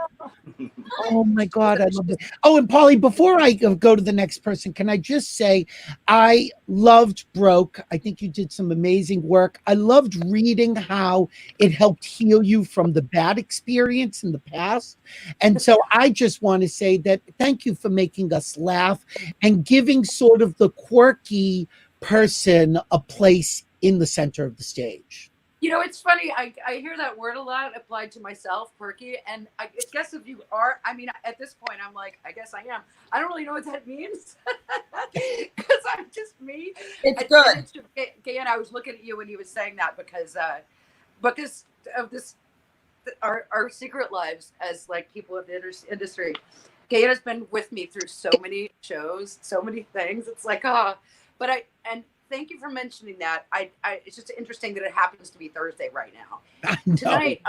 Oh my God, I love it. Oh, and Pauley, before I go to the next person, can I just say I loved Broke. I think you did some amazing work. I loved reading how it helped heal you from the bad experience in the past. And so I just want to say that thank you for making us laugh and giving sort of the quirky person a place in the center of the stage. You know, it's funny. I hear that word a lot applied to myself, quirky. And I guess if you are, I mean, at this point, I'm like, I guess I am. I don't really know what that means because I'm just me. It's good. Gay, and I was looking at you when he was saying that because of this, our secret lives as like people in the industry. Gay has been with me through so many shows, so many things. It's like, thank you for mentioning that. It's just interesting that it happens to be Thursday right now. Tonight,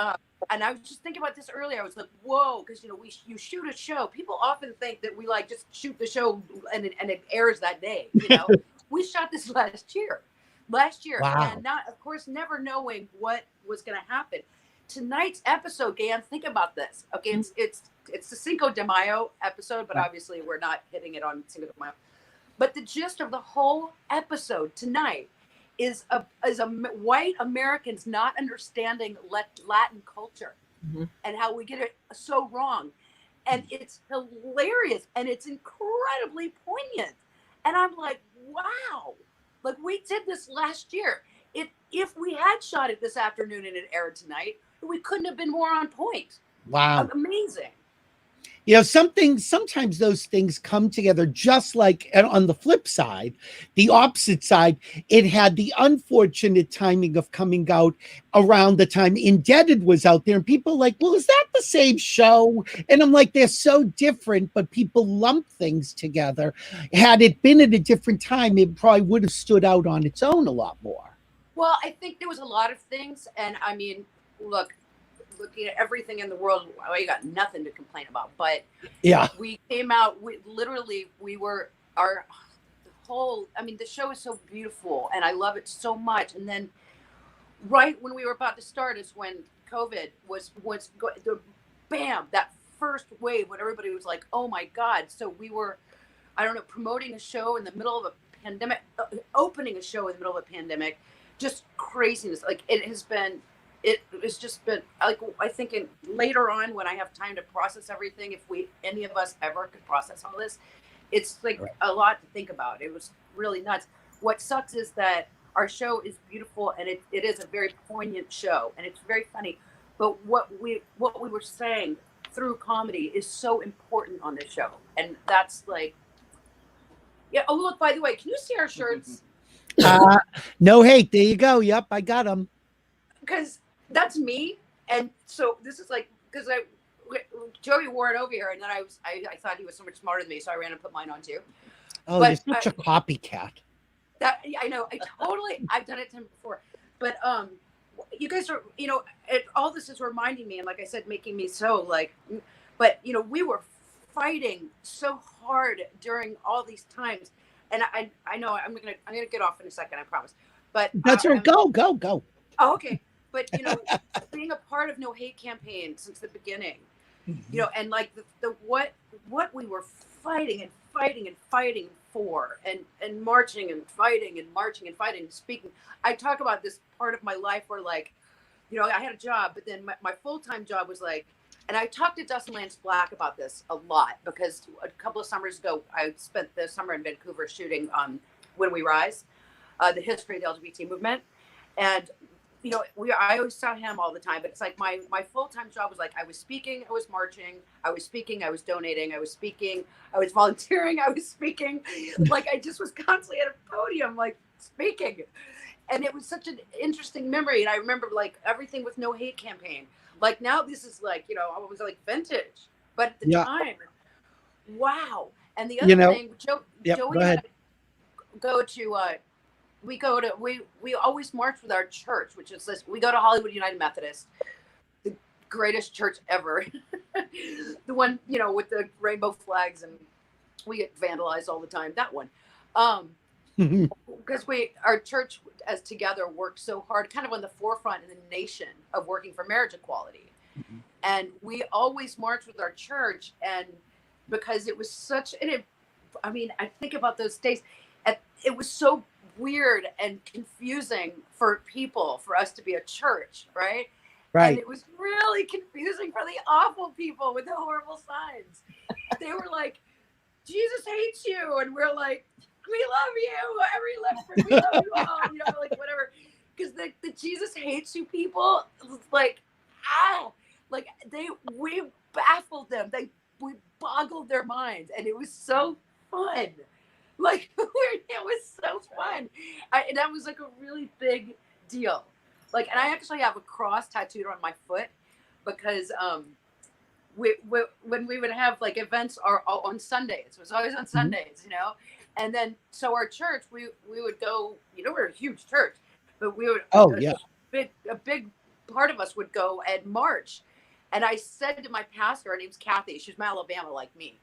and I was just thinking about this earlier. I was like, whoa, because you shoot a show. People often think that we like just shoot the show and it airs that day. We shot this last year, wow. And not, of course, never knowing what was going to happen. Tonight's episode, Gan, think about this. Okay, it's the Cinco de Mayo episode, but obviously we're not hitting it on Cinco de Mayo. But the gist of the whole episode tonight is white Americans not understanding Latin culture and how we get it so wrong. And it's hilarious and it's incredibly poignant. And I'm like, wow, like we did this last year. If we had shot it this afternoon and it aired tonight, we couldn't have been more on point. Wow. Amazing. Sometimes those things come together, just like on the flip side, the opposite side, it had the unfortunate timing of coming out around the time Indebted was out there. And people like, well, is that the same show? And I'm like, they're so different, but people lump things together. Had it been at a different time, it probably would have stood out on its own a lot more. Well, I think there was a lot of things. And I mean, looking at everything in the world, you got nothing to complain about. But yeah, we came out, the show is so beautiful and I love it so much. And then right when we were about to start is when COVID was that first wave when everybody was like, oh my God. So we were, promoting a show in the middle of a pandemic, opening a show in the middle of a pandemic, just craziness. Like it's just been like, I think later on when I have time to process everything, if any of us ever could process all this, it's like a lot to think about. It was really nuts. What sucks is that our show is beautiful and it is a very poignant show and it's very funny. But what we were saying through comedy is so important on this show. And that's like, yeah. Oh, look, by the way, can you see our shirts? No hate. There you go. Yep, I got them. Because that's me, and so this is like because Joey wore it over here, and then I thought he was so much smarter than me, so I ran and put mine on too. Oh, you're such a copycat. I know. I've done it to him before, but you guys are all this is reminding me, and like I said, making me so like, but we were fighting so hard during all these times, and I know I'm gonna get off in a second, I promise. But that's right. Go. Oh, okay. But, being a part of No Hate campaign since the beginning, and like the what we were fighting for and marching and fighting and speaking. I talk about this part of my life where like, I had a job, but then my full-time job was like, and I talked to Dustin Lance Black about this a lot because a couple of summers ago, I spent the summer in Vancouver shooting When We Rise, the history of the LGBT movement. And I always saw him all the time, but it's like my full-time job was like I was speaking, I was marching, I was speaking, I was donating, I was speaking, I was volunteering, I was speaking. Like I just was constantly at a podium, like speaking. And it was such an interesting memory. And I remember like everything with No Hate campaign. Like now this is like, I was like vintage, but at the time, wow. And the other thing, Joey and I go to, we always march with our church, which is this. We go to Hollywood United Methodist, the greatest church ever, the one with the rainbow flags, and we get vandalized all the time. That one, because our church as together worked so hard, kind of on the forefront in the nation of working for marriage equality. And we always marched with our church, and because it was such, I mean, I think about those days, it was so weird and confusing for people, for us to be a church, right? Right. And it was really confusing for the awful people with the horrible signs. They were like, Jesus hates you. And we're like, we love you, every Lipford, we love you all, you know, like whatever. Because the Jesus hates you people, like, like we baffled them. We boggled their minds, and it was so fun. Like, it was so fun. And that was like a really big deal. Like, and I actually have a cross tattooed on my foot because when we would have like events on Sundays, it was always on Sundays, you know. And then so our church, we would go, you know, we're a huge church, but we would a big part of us would go and march. And I said to my pastor, her name's Kathy, she's from Alabama like me,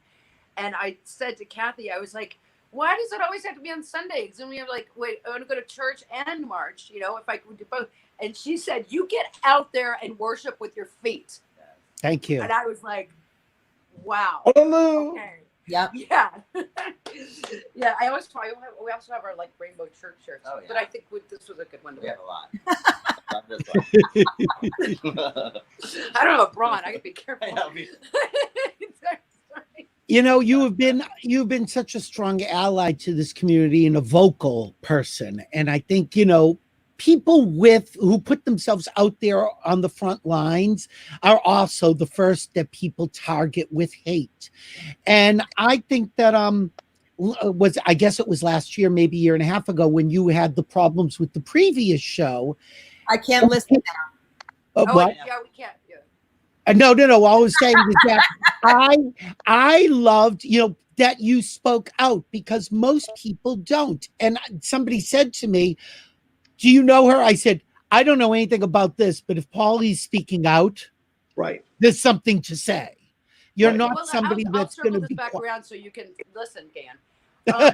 and I said to Kathy, I was like, why does it always have to be on Sundays? And we were like, wait, I want to go to church and march, you know, if I could do both. And she said, you get out there and worship with your feet. Thank you. And I was like, wow. Hello. Okay. Yep. Yeah. Yeah. We also have our like rainbow church shirts. Oh, yeah. But I think this was a good one to We wear. have a lot. Not this one. I don't know, Braun. I gotta be careful. You know, you've been such a strong ally to this community and a vocal person. And I think, you know, people who put themselves out there on the front lines are also the first that people target with hate. And I think that I guess it was last year, maybe a year and a half ago, when you had the problems with the previous show. I can't listen now. What? Yeah, we can't. Yeah. No. All I was saying is that I loved, you know, that you spoke out, because most people don't. And somebody said to me, do you know her? I said, I don't know anything about this, but if Pauley's speaking out, Right, there's something to say. You're Right. not somebody that's going to be back quiet. around so you can listen, Dan. I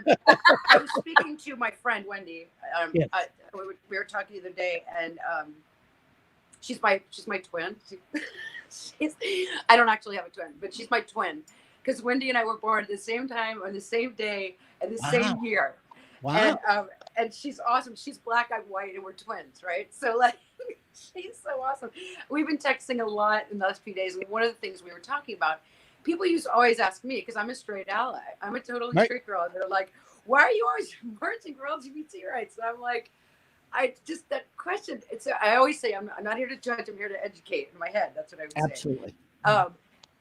was speaking to my friend Wendy. Yes. We were talking the other day, and she's my twin. I don't actually have a twin, but she's my twin, because Wendy and I were born at the same time on the same day and the same year. Wow. And she's awesome. She's black, I'm white, and we're twins, right? So like, she's so awesome. We've been texting a lot in the last few days, and one of the things we were talking about, people used to always ask me, because I'm a straight ally. I'm a totally straight girl. And they're like, why are you always marching for LGBT rights? And I'm like, that question, I always say, I'm not here to judge, I'm here to educate in my head. That's what I would say. Absolutely.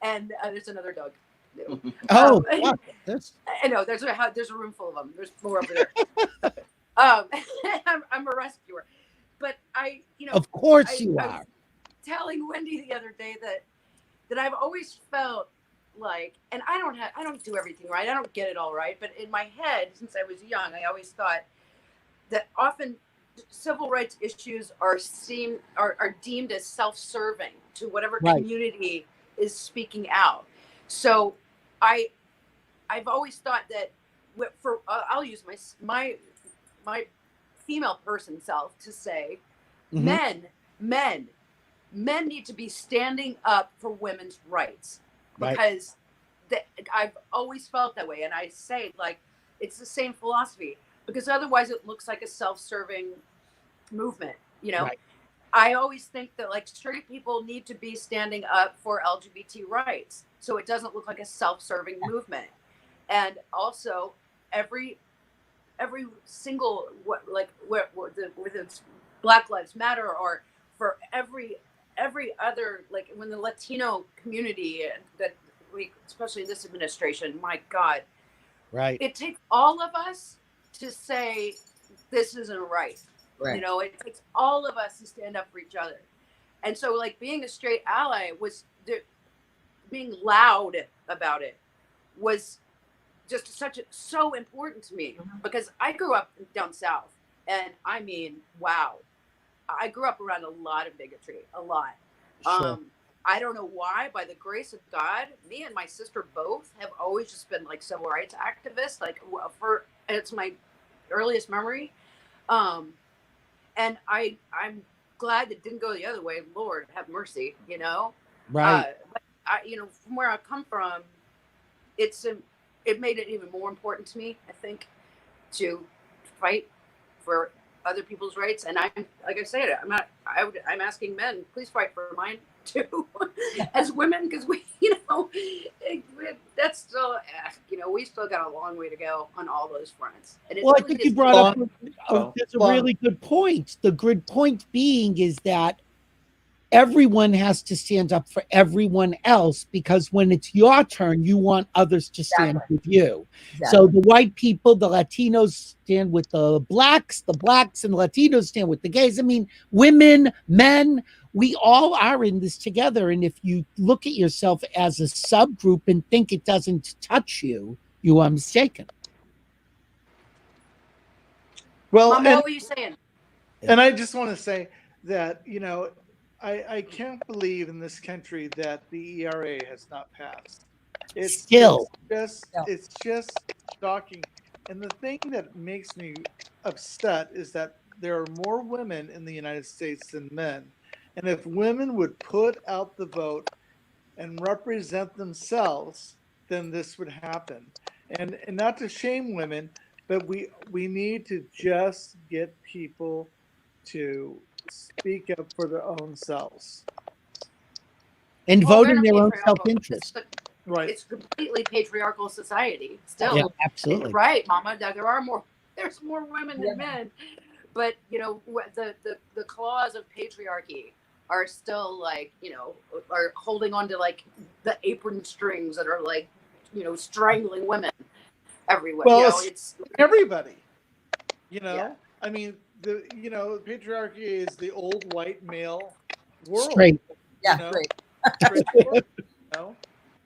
And there's another dog. Wow, I know, there's a room full of them. There's more over there. I'm a rescuer. But of course you I are. was telling Wendy the other day that I've always felt like, and I don't do everything right. I don't get it all right. But in my head, since I was young, I always thought that often civil rights issues are deemed as self-serving to whatever community is speaking out. So I've always thought that I'll use my female person self to say, men need to be standing up for women's rights, because I've always felt that way. And I say, like, it's the same philosophy, because otherwise it looks like a self-serving movement, you know. I always think that like straight people need to be standing up for LGBT rights, so it doesn't look like a self-serving movement. And also every single whether it's Black Lives Matter, or for every other, like when the Latino community, that especially in this administration, my God, it takes all of us to say this isn't right. You know, it takes all of us to stand up for each other. And so like being a straight ally was being loud about it was just so important to me, because I grew up down south, and I mean, wow, I grew up around a lot of bigotry, a lot. Sure. I don't know why, by the grace of God, me and my sister both have always just been like civil rights activists. Like it's my earliest memory. And I'm glad it didn't go the other way. Lord have mercy, you know. Right. But you know, from where I come from, it made it even more important to me, I think, to fight for other people's rights. And I'm, like I said, I'm asking men, please fight for mine too, as women, because we, you know, that's still, you know, we still got a long way to go on all those fronts. And Well, I think you brought up that's a really good point. The good point being is that everyone has to stand up for everyone else, because when it's your turn, you want others to stand with you. So the white people, the Latinos stand with the blacks and the Latinos stand with the gays. I mean, women, men, we all are in this together. And if you look at yourself as a subgroup and think it doesn't touch you, you are mistaken. Well, Mama, what were you saying? And I just want to say that, you know, I can't believe in this country that the ERA has not passed. It's just shocking. And the thing that makes me upset is that there are more women in the United States than men. And if women would put out the vote and represent themselves, then this would happen. And not to shame women, but we need to just get people to speak up for their own selves. And vote in their own self-interest. Right. It's a completely patriarchal society still. Yeah, absolutely. Right, Mama. There's more women than men. But, you know, the claws of patriarchy are still, like, you know, are holding on to, like, the apron strings that are, like, you know, strangling women everywhere. Well, you know, it's everybody. You know, I mean, patriarchy is the old white male world. Straight. Yeah, you know? great. Straight world, you know?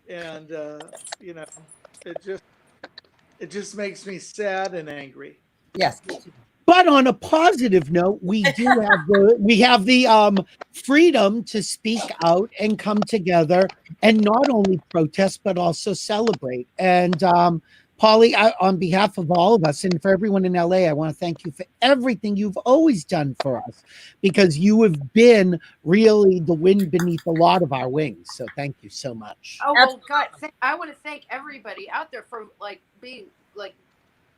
And you know, it just makes me sad and angry. Yes. But on a positive note, we do have the freedom to speak out and come together and not only protest but also celebrate. And Pauley, on behalf of all of us and for everyone in LA, I want to thank you for everything you've always done for us, because you have been really the wind beneath a lot of our wings. So thank you so much. Oh, well, God, I want to thank everybody out there for, like, being, like,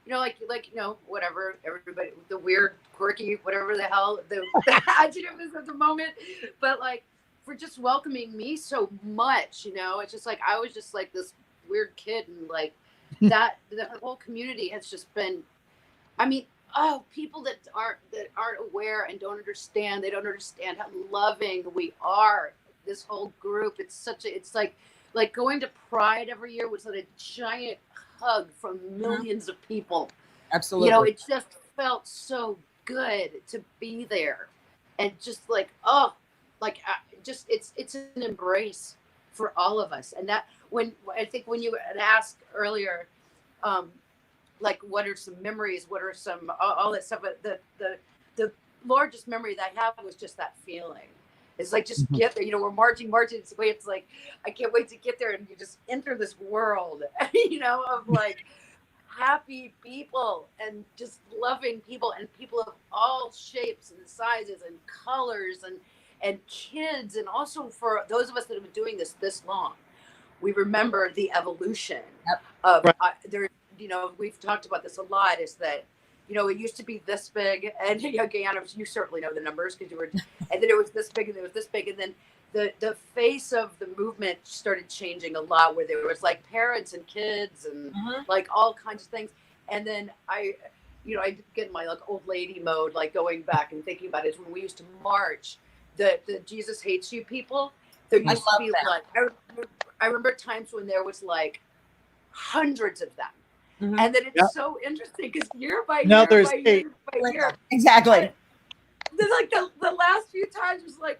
you know, like, you know, whatever, everybody, the weird, quirky, whatever the hell the adjective is at the moment, but, like, for just welcoming me so much, you know. It's just like, I was just like this weird kid, and, like, that the whole community has just been, I mean, people that aren't aware and don't understand, they don't understand how loving we are, this whole group. It's like going to Pride every year was like a giant hug from millions of people. Absolutely. You know, it just felt so good to be there, and just like, it's an embrace for all of us. And that, when you had asked earlier, like, what are some memories, what are some, all that stuff, but the largest memory that I have was just that feeling. It's like, just get there, you know, we're marching. It's like, I can't wait to get there, and you just enter this world, you know, of, like, happy people and just loving people, and people of all shapes and sizes and colors, and kids. And also, for those of us that have been doing this long, we remember the evolution of there. You know, we've talked about this a lot, is that, you know, it used to be this big, and, you know, Gayana, you certainly know the numbers because you were, and then it was this big, and it was this big, and then the face of the movement started changing a lot, where there was, like, parents and kids and like all kinds of things. And then I get in my, like, old lady mode, like, going back and thinking about it, when we used to march, the Jesus Hates You people. There used to be, like, I remember times when there was, like, hundreds of them. And then it's so interesting, because year by year by year. Exactly. Then, like, the last few times was like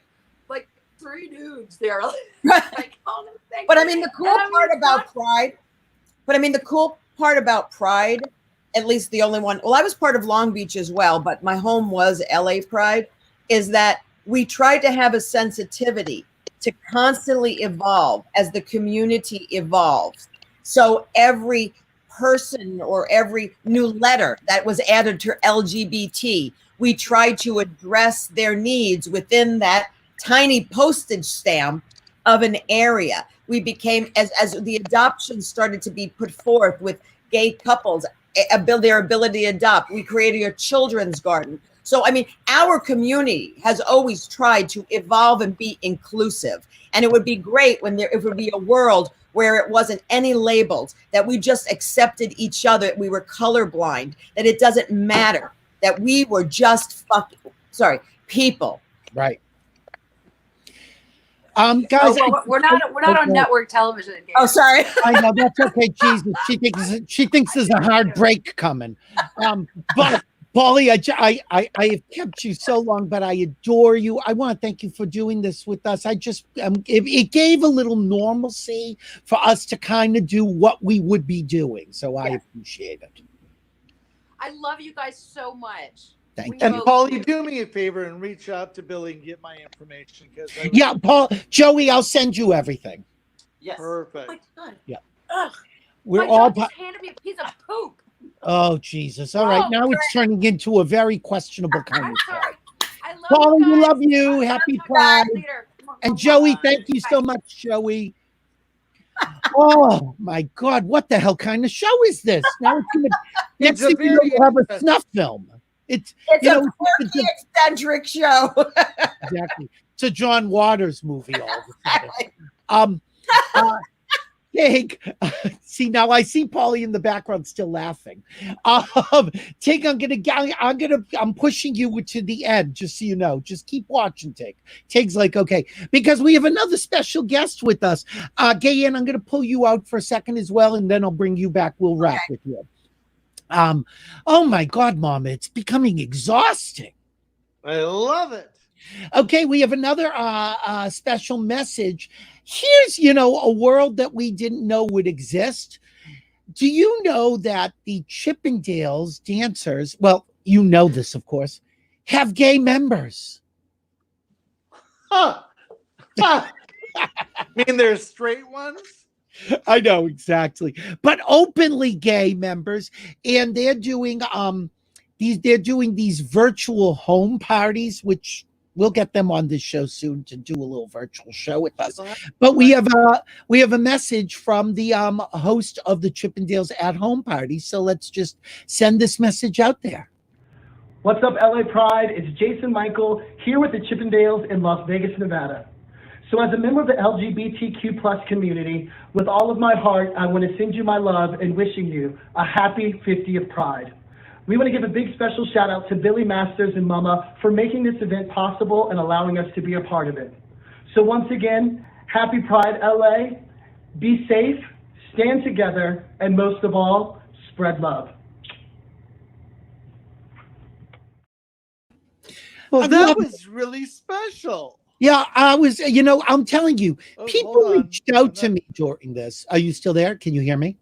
3 dudes there. Like, all this thing. But I mean, the cool part about Pride, at least the only one, well, I was part of Long Beach as well, but my home was LA Pride, is that we tried to have a sensitivity to constantly evolve as the community evolves. So every person or every new letter that was added to LGBT. We tried to address their needs within that tiny postage stamp of an area. We became, as the adoption started to be put forth with gay couples, their ability to adopt, we created a children's garden. So, I mean, our community has always tried to evolve and be inclusive. And it would be great when it would be a world where it wasn't any labels, that we just accepted each other, that we were colorblind, that it doesn't matter, that we were just people. Right. Guys, we're not on network television. Gabe. Oh, sorry. I know, that's okay. Jesus, she thinks there's a hard break coming. But Pauley, I have kept you so long, but I adore you. I want to thank you for doing this with us. I just it gave a little normalcy for us to kind of do what we would be doing. So I appreciate it. I love you guys so much. Thank you. And Pauley, do me a favor and reach out to Billy and get my information. Yeah, Joey, I'll send you everything. Yes. Perfect. Oh my God. Yeah. Ugh. We're my all. dog just handed me a piece of poop. Oh Jesus! All right, now it's turning into a very questionable kind of show. I love Pauley, you we guys. love you. Happy Pride. And Joey, thank you so much, Joey. Oh my God, what the hell kind of show is this? Now it's gonna next thing you know, we'll have a snuff film. It's a quirky, eccentric show. Exactly. It's a John Waters movie all of a sudden. Tig, see now I see Pauley in the background still laughing. Tig, I'm pushing you to the end, just so you know. Just keep watching, Tig. Tig's like, okay, because we have another special guest with us. Gaye, I'm gonna pull you out for a second as well, and then I'll bring you back. We'll wrap with you. Oh my God, Mama, it's becoming exhausting. I love it. Okay, we have another special message. Here's, a world that we didn't know would exist. Do you know that the Chippendales dancers, well, you know this, of course, have gay members? Huh. I mean, there's straight ones? I know, exactly. But openly gay members, and they're doing these virtual home parties, which we'll get them on this show soon to do a little virtual show with us. But we have a message from the host of the Chippendales at home party. So let's just send this message out there. What's up, LA Pride? It's Jason Michael here with the Chippendales in Las Vegas, Nevada. So as a member of the LGBTQ plus community, with all of my heart, I want to send you my love and wishing you a happy 50th Pride. We want to give a big special shout out to Billy Masters and Momma for making this event possible and allowing us to be a part of it. So once again, happy Pride LA, be safe, stand together, and most of all, spread love. Well, that was really special. Yeah, I was, I'm telling you, people reached out to me during this. Are you still there? Can you hear me?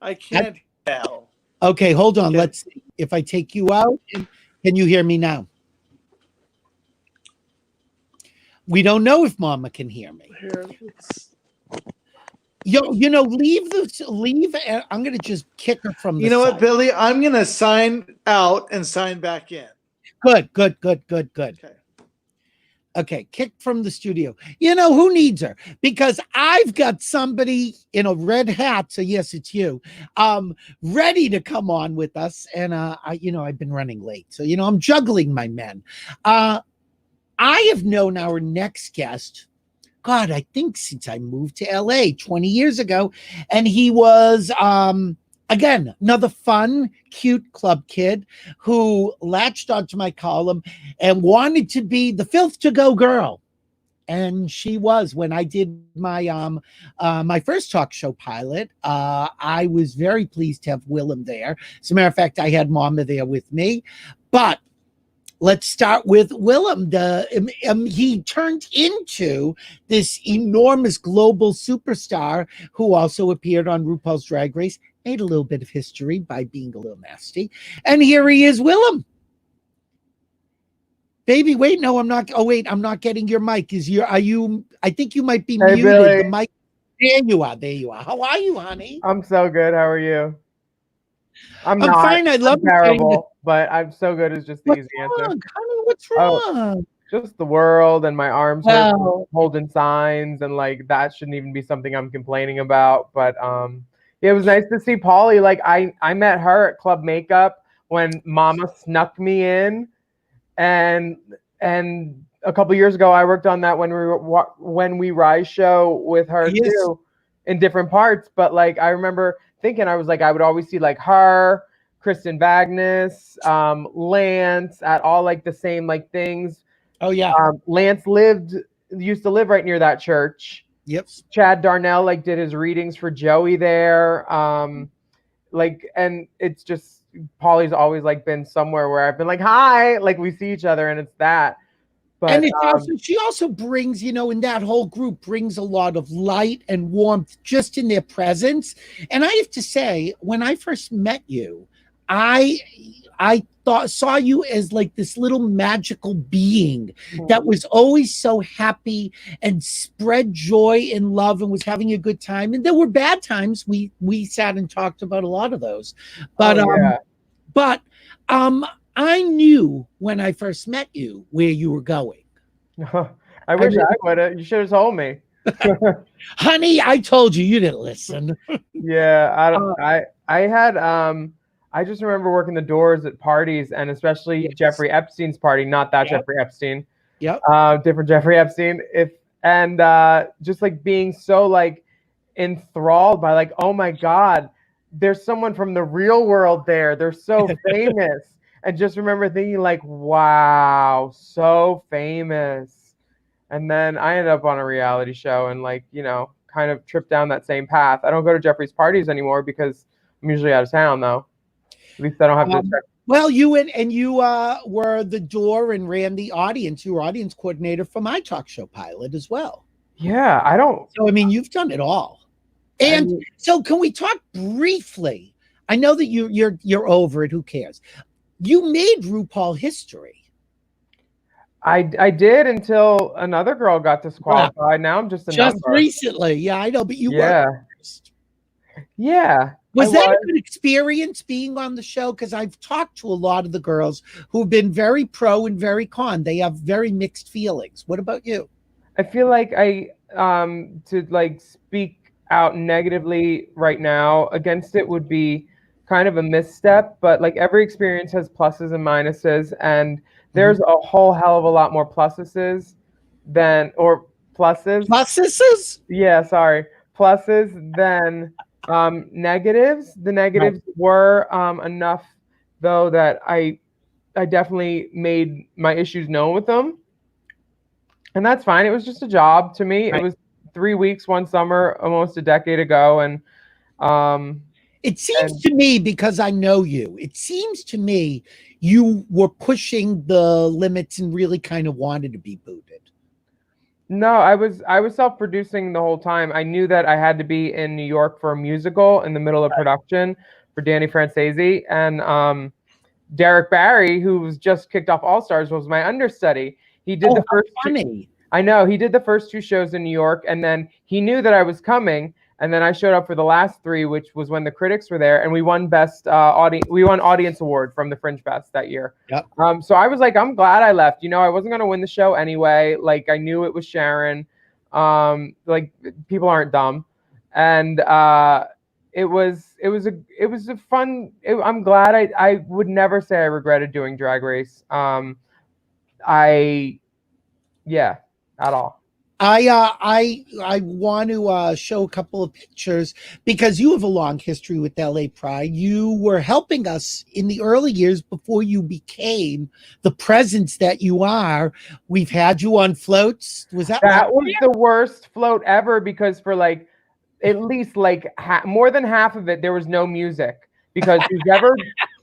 I can't tell. Okay, hold on. Let's see. If I take you out, can you hear me now? We don't know if Mama can hear me. Leave. I'm going to just kick her from the You know side. what, Billy? I'm going to sign out and sign back in. Good. Okay, kicked from the studio. Who needs her? Because I've got somebody in a red hat, so yes, it's you, ready to come on with us. And I've been running late. So, I'm juggling my men. I have known our next guest, God, I think since I moved to LA 20 years ago. And he was again, another fun, cute club kid who latched onto my column and wanted to be the filth to go girl. And she was. When I did my my first talk show pilot, I was very pleased to have Willem there. As a matter of fact, I had Mama there with me. But let's start with Willem. He turned into this enormous global superstar who also appeared on RuPaul's Drag Race. Made a little bit of history by being a little nasty. And here he is, Willem. Baby, wait, no, I'm not. Oh, wait, I'm not getting your mic. I think you might be muted. Billy. The mic. There you are. There you are. How are you, honey? I'm so good. How are you? I'm fine. I love terrible, but I'm so good is just the easy answer. Honey, what's wrong? Just the world and my arms hurt from holding signs, and like that shouldn't even be something I'm complaining about. But it was nice to see Pauley. Like I met her at Club Makeup when Mama snuck me in, and a couple years ago I worked on that when we Rise show with her too, in different parts. But like I remember thinking, I was like, I would always see like her, Kristen Vagnus, Lance at all like the same like things. Oh yeah. Lance used to live right near that church. Yep. Chad Darnell like did his readings for Joey there. Like, and it's just Pauley's always like been somewhere where I've been like, hi, like we see each other, and it's that. But and it's she also brings, you know, in that whole group brings a lot of light and warmth just in their presence. And I have to say, when I first met you, I saw you as like this little magical being that was always so happy and spread joy and love and was having a good time. And there were bad times. We sat and talked about a lot of those. But I knew when I first met you where you were going. I wish I would have. You should have told me. Honey, I told you. You didn't listen. Yeah, I just remember working the doors at parties, and especially Jeffrey Epstein's party, not that Jeffrey Epstein. Yep. Different Jeffrey Epstein. Just like being so like enthralled by like, oh my God, there's someone from the real world there. They're so famous. And just remember thinking like, wow, so famous. And then I ended up on a reality show and like, you know, kind of tripped down that same path. I don't go to Jeffrey's parties anymore because I'm usually out of town though. At least I don't have to check. Well, you were the door and ran the audience. You were audience coordinator for my talk show pilot as well. Yeah, So, I mean, you've done it all. And so can we talk briefly? I know that you're over it. Who cares? You made RuPaul history. I did until another girl got disqualified. Wow. Now I'm just a number. Recently. Yeah, I know, but you were first. Yeah. Was that a good experience being on the show? Because I've talked to a lot of the girls who've been very pro and very con. They have very mixed feelings. What about you? I feel like to like speak out negatively right now against it would be kind of a misstep, but like every experience has pluses and minuses, and there's a whole hell of a lot more pluses. Yeah, sorry. Pluses than negatives. The negatives were enough though that I definitely made my issues known with them. And that's fine. It was just a job to me. It was 3 weeks one summer almost a decade ago, and it seems to me, because I know you, it seems to me you were pushing the limits and really kind of wanted to be booted. No, I was self-producing the whole time. I knew that I had to be in New York for a musical in the middle of production for Danny Francesi, and Derek Barry, who was just kicked off All Stars, was my understudy. He did the first. I know, he did the first 2 shows in New York, and then he knew that I was coming. And then I showed up for the last 3, which was when the critics were there, and we won best audience. We won audience award from the Fringe Fest that year. Yep. So I was like, I'm glad I left. You know, I wasn't gonna win the show anyway. Like I knew it was Sharon. Like people aren't dumb, and it was a fun. I'm glad. I would never say I regretted doing Drag Race. At all. I want to show a couple of pictures because you have a long history with LA Pride. You were helping us in the early years before you became the presence that you are. We've had you on floats. Was that was the worst float ever because for like at least like more than half of it there was no music because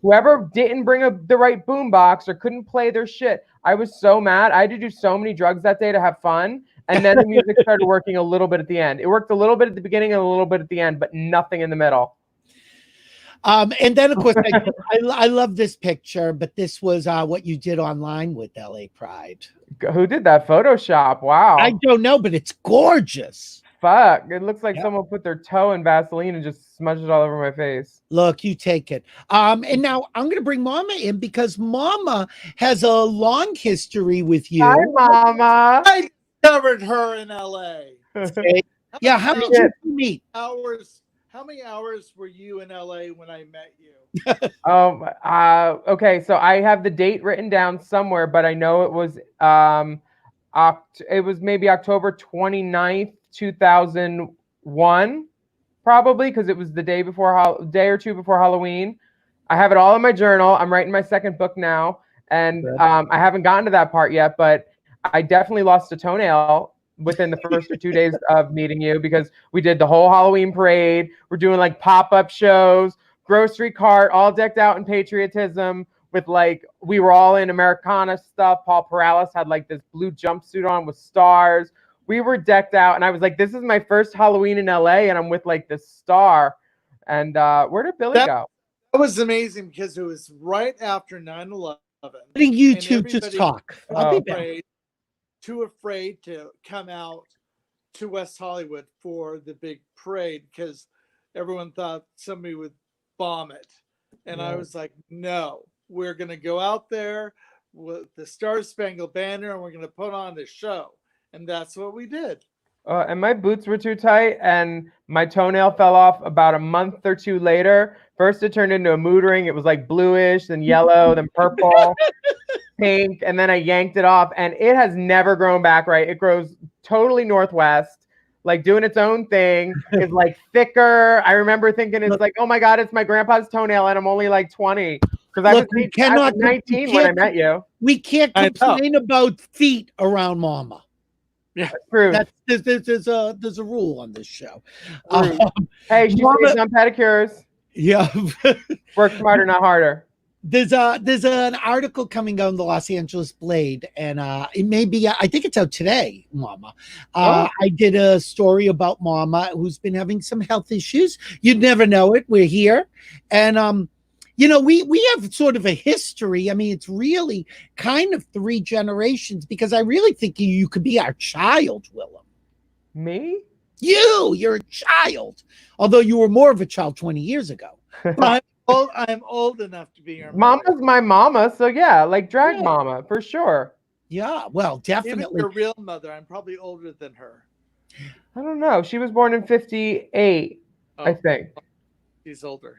whoever didn't bring the right boombox or couldn't play their shit. I was so mad. I had to do so many drugs that day to have fun. And then the music started working a little bit at the end. It worked a little bit at the beginning and a little bit at the end, but nothing in the middle. And then, of course, I love this picture, but this was what you did online with LA Pride. Who did that Photoshop? Wow. I don't know, but it's gorgeous. fuck? It looks like someone put their toe in Vaseline and just smudged it all over my face. Look, you take it. And now I'm going to bring Mama in because Mama has a long history with you. Hi, Mama. I discovered her in LA. Yeah, how did you meet? How many hours were you in LA when I met you? Okay, so I have the date written down somewhere, but I know it was maybe October 29th, 2001, probably, because it was the day or two before Halloween. I have it all in my journal. I'm writing my second book now, and I haven't gotten to that part yet, but I definitely lost a toenail within the first 2 days of meeting you, because we did the whole Halloween parade. We're doing like pop-up shows, grocery cart, all decked out in patriotism with like, we were all in Americana stuff. Pauley Perrette had like this blue jumpsuit on with stars. We were decked out, and I was like, this is my first Halloween in LA, and I'm with like this star. And where did Billy go? That was amazing because it was right after 9/11. Letting you two just talk. I'll be back. Too afraid to come out to West Hollywood for the big parade because everyone thought somebody would bomb it. And I was like, no, we're going to go out there with the Star Spangled Banner and we're going to put on the show. And that's what we did. And my boots were too tight, and my toenail fell off about a month or two later. First, it turned into a mood ring. It was like bluish, then yellow, then purple, pink, and then I yanked it off, and it has never grown back right. It grows totally northwest, like doing its own thing. It's like thicker. I remember thinking it's like, oh my God, it's my grandpa's toenail, and I'm only like 20. Because I was 19 when I met you. We can't complain about feet around Mama. Yeah, true. There's a rule on this show. Hey, she saves on pedicures. Yeah, work smarter, not harder. There's an article coming out in the Los Angeles Blade, and it may be, I think it's out today, Mama. I did a story about Mama, who's been having some health issues. You'd never know it. We're here, and you know, we have sort of a history. I mean, it's really kind of 3 generations, because I really think you could be our child, Willem. Me? You're a child. Although you were more of a child 20 years ago. I'm old enough to be your mother. Mama's my mama, so yeah, like drag mama, for sure. Yeah, well, definitely. Even your real mother, I'm probably older than her. I don't know. She was born in 58, I think. She's older.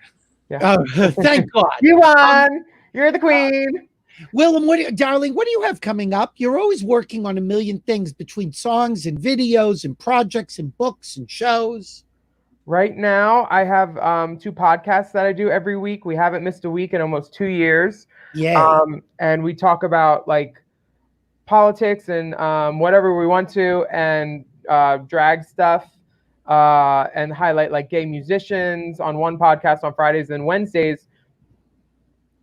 Yeah. Thank God. You won. You're the queen. Willem, darling, what do you have coming up? You're always working on a million things between songs and videos and projects and books and shows. Right now, I have 2 podcasts that I do every week. We haven't missed a week in almost 2 years. Yeah. And we talk about like politics and whatever we want to, and drag stuff. And highlight like gay musicians on one podcast on Fridays and Wednesdays.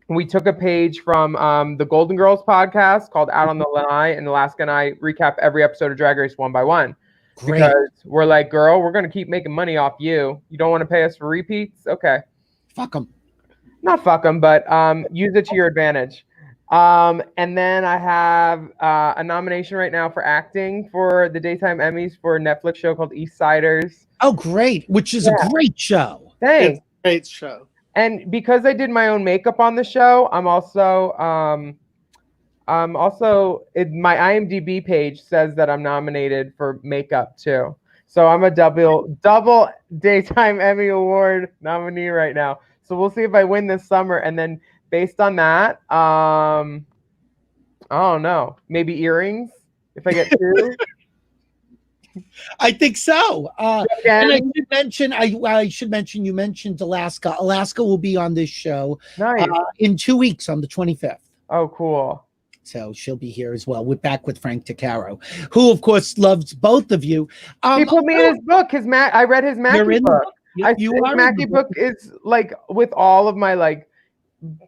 We took a page from the Golden Girls podcast called Out on the Line, and Alaska and I recap every episode of Drag Race one by one. Great. Because we're like, girl, we're going to keep making money off you. You don't want to pay us for repeats? Okay. Fuck them. Not fuck them, but use it to your advantage. And then I have a nomination right now for acting for the Daytime Emmys for a Netflix show called East Siders. Oh, great. Which is a great show. Thanks. It's a great show. And because I did my own makeup on the show, I'm also my IMDb page says that I'm nominated for makeup too. So I'm a double Daytime Emmy Award nominee right now. So we'll see if I win this summer, and then based on that, I don't know, maybe earrings if I get 2. I think so. And I should mention, you mentioned Alaska. Alaska will be on this show in 2 weeks on the 25th. Oh, cool. So she'll be here as well. We're back with Frank Tuccaro, who, of course, loves both of you. He put me in his book. I read his Mackie book. His Mackie book is like with all of my like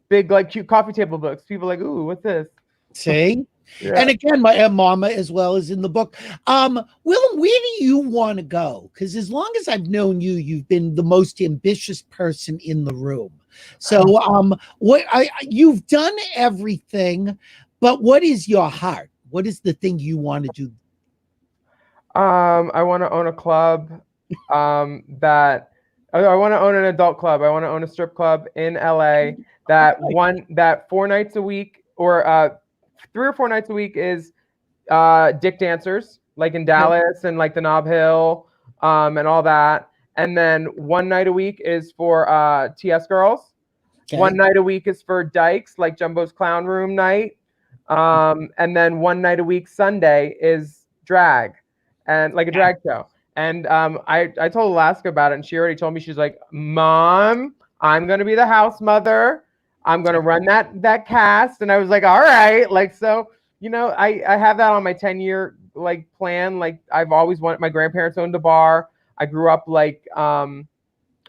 big like cute coffee table books. People are like, ooh, what's this? See? Yeah. And again, my Mama as well is in the book. Willem, where do you want to go? Because as long as I've known you, you've been the most ambitious person in the room. So you've done everything, but what is your heart? What is the thing you want to do? I want to own a club that I want to own an adult club. I want to own a strip club in LA that 4 nights a week or 3 or 4 nights a week is dick dancers, like in Dallas and like the Nob Hill and all that. And then 1 night a week is for TS girls. Okay. 1 night a week is for dykes, like Jumbo's Clown Room night. And then 1 night a week Sunday is drag, and like a drag show. And I told Alaska about it, and she already told me, she's like, Mom, I'm gonna be the house mother. I'm gonna run that cast. And I was like, all right, like, so, you know, I have that on my 10-year like plan. Like, I've always wanted, my grandparents owned a bar. I grew up like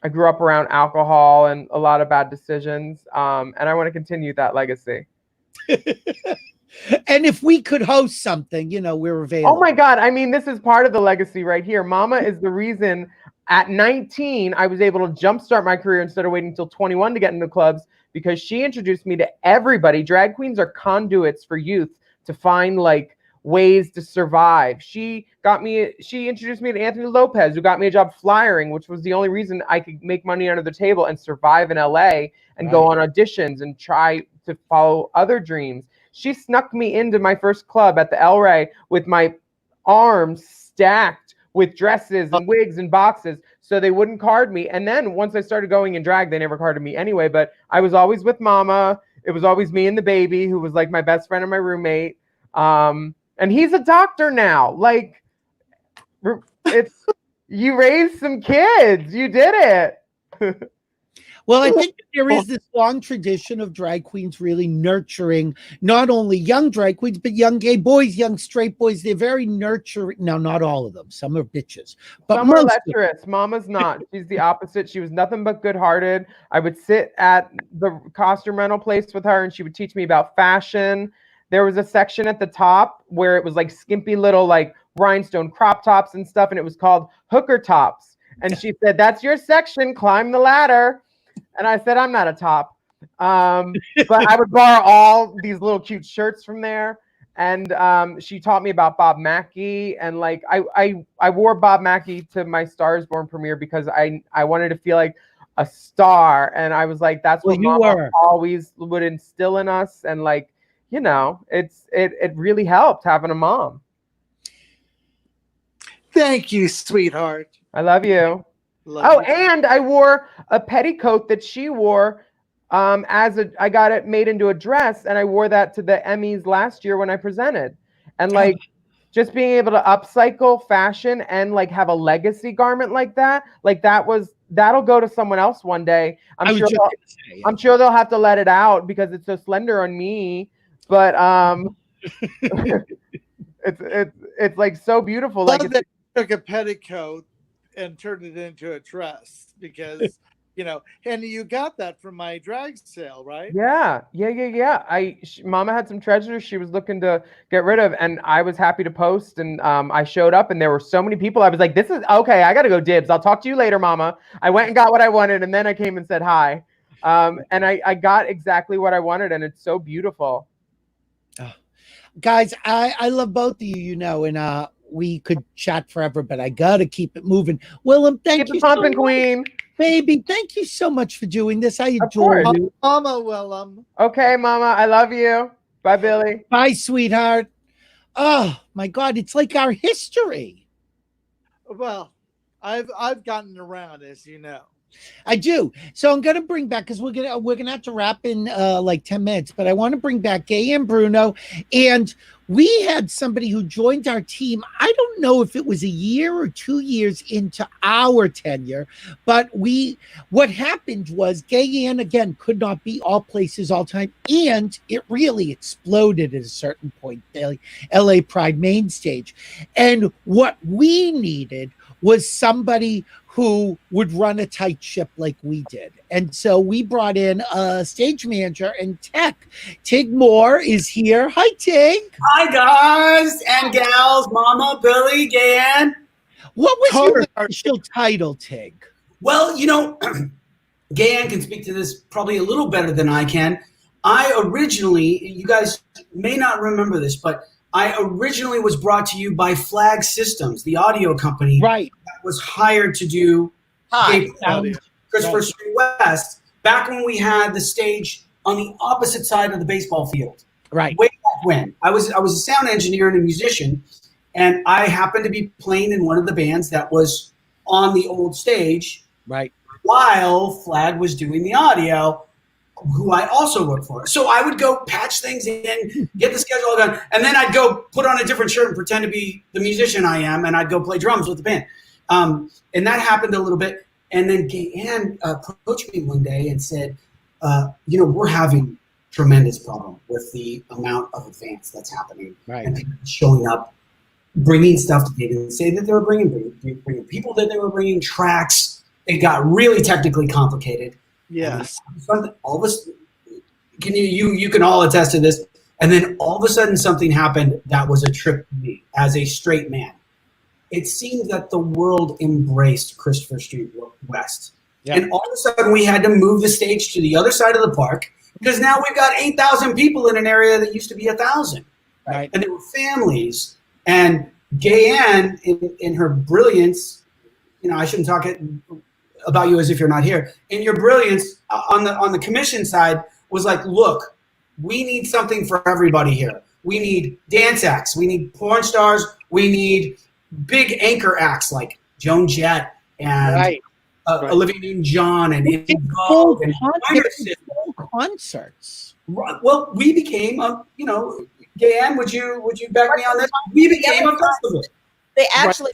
I grew up around alcohol and a lot of bad decisions. And I want to continue that legacy. And if we could host something, you know, we're available. Oh my God. I mean, this is part of the legacy right here. Mama is the reason at 19, I was able to jumpstart my career instead of waiting until 21 to get into clubs, because she introduced me to everybody. Drag queens are conduits for youth to find like ways to survive. She introduced me to Anthony Lopez, who got me a job flyering, which was the only reason I could make money under the table and survive in LA and go on auditions and try to follow other dreams. She snuck me into my first club at the El Rey with my arms stacked with dresses and wigs and boxes so they wouldn't card me. And then once I started going in drag, they never carded me anyway, but I was always with Mama. It was always me and the baby, who was like my best friend and my roommate. And he's a doctor now. Like, it's you raised some kids. You did it. Well, I think there is this long tradition of drag queens really nurturing not only young drag queens, but young gay boys, young straight boys. They're very nurturing. Now, not all of them. Some are bitches. But some are lecherous. Mama's not. She's the opposite. She was nothing but good-hearted. I would sit at the costume rental place with her, and she would teach me about fashion. There was a section at the top where it was like skimpy little like rhinestone crop tops and stuff, and it was called hooker tops. And she said, "That's your section. Climb the ladder." And I said, "I'm not a top." But I would borrow all these little cute shirts from there. And she taught me about Bob Mackie. And like I wore Bob Mackie to my Star is Born premiere because I wanted to feel like a star. And I was like, that's what Mama always would instill in us. And like, you know, it really helped having a mom. Thank you, sweetheart. I love you. And I wore a petticoat that she wore I got it made into a dress, and I wore that to the Emmys last year when I presented. And like just being able to upcycle fashion and like have a legacy garment like that, like that'll go to someone else one day. I'm sure they'll have to let it out because it's so slender on me. But it's like so beautiful. Like they took a petticoat and turned it into a dress because, you know, and you got that from my drag sale, right? Yeah. Mama had some treasures she was looking to get rid of, and I was happy to post, and I showed up, and there were so many people. I was like, this is okay. I got to go dibs. I'll talk to you later, Mama. I went and got what I wanted, and then I came and said hi. And I got exactly what I wanted, and it's so beautiful. Guys, I love both of you, you know, and we could chat forever, but I gotta keep it moving. Willem, thank you, pumping, Queen. Baby, thank you so much for doing this. I adore you. Mama, Willem. Okay, Mama, I love you. Bye, Billy. Bye, sweetheart. Oh my God, it's like our history. Well, I've gotten around, as you know. I do. So I'm gonna bring back, because we're gonna have to wrap in like 10 minutes, but I want to bring back Gaye and Bruno. And we had somebody who joined our team. I don't know if it was a year or 2 years into our tenure, but what happened was Gaye Ann again could not be all places all time, and it really exploded at a certain point. LA Pride main stage, and what we needed was somebody who would run a tight ship like we did. And so we brought in a stage manager and tech. Tig Moore is here. Hi, Tig. Hi, guys and gals, Mama, Billy, Gaye Ann. What was your official title, Tig? Well, you know, Gaye Ann can speak to this probably a little better than I can. I originally, you guys may not remember this, but I originally was brought to you by Flag Systems, the audio company right, that was hired to do Christopher Street West, back when we had the stage on the opposite side of the baseball field. Right. Way back when. I was a sound engineer and a musician, and I happened to be playing in one of the bands that was on the old stage. Right. While Flag was doing the audio, who I also worked for. So I would go patch things in, get the schedule done, and then I'd go put on a different shirt and pretend to be the musician I am, and I'd go play drums with the band. And that happened a little bit. And then Gaye approached me one day and said, we're having tremendous problem with the amount of advance that's happening. Right. And people showing up, bringing stuff to Gaye. They didn't say that they were bringing people, that they were bringing tracks. It got really technically complicated. Yes. All of this, you can all attest to this. And then all of a sudden something happened that was a trip to me as a straight man. It seemed that the world embraced Christopher Street West. Yep. And all of a sudden we had to move the stage to the other side of the park because now we've got 8,000 people in an area that used to be 1,000. Right. And there were families. And Gaye Ann, in her brilliance, I shouldn't talk about you as if you're not here. In your brilliance on the commission side was like, look, we need something for everybody here. We need dance acts. We need porn stars. We need big anchor acts like Joan Jett and Olivia Newton-John and full concerts. Well, we became Gaye Ann, would you back me on this? We became a festival. They actually,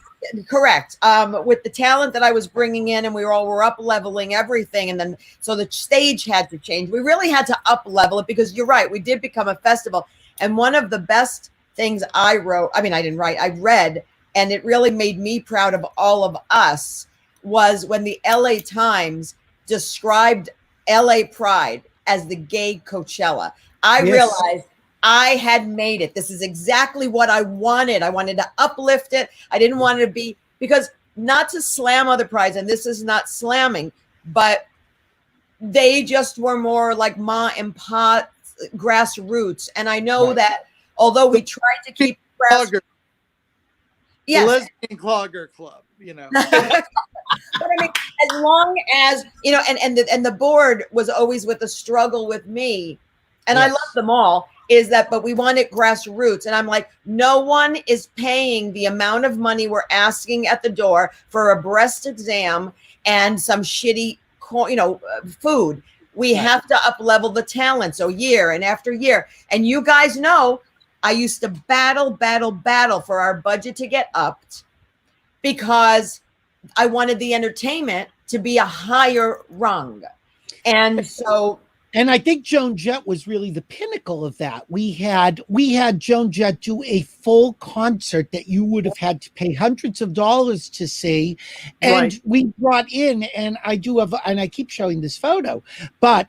correct, with the talent that I was bringing in, and we were up leveling everything, and then so the stage had to change. We really had to up level it because you're right, we did become a festival. And one of the best things I read, and it really made me proud of all of us, was when the LA Times described LA Pride as the gay Coachella. I realized I had made it. This is exactly what I wanted. I wanted to uplift it. I didn't want it to be, because not to slam other prides, and this is not slamming, but they just were more like ma and pa grassroots. And I know that although we tried to keep the lesbian clogger club, But I mean, as long as and the board was always with a struggle with me, and I love them all. But we want it grassroots, and I'm like, no one is paying the amount of money we're asking at the door for a breast exam and some shitty, food. We have to up level the talent. So year and after year, and you guys know, I used to battle for our budget to get upped because I wanted the entertainment to be a higher rung. And so, and I think Joan Jett was really the pinnacle of that. We had Joan Jett do a full concert that you would have had to pay hundreds of dollars to see. And we brought in, and I keep showing this photo, but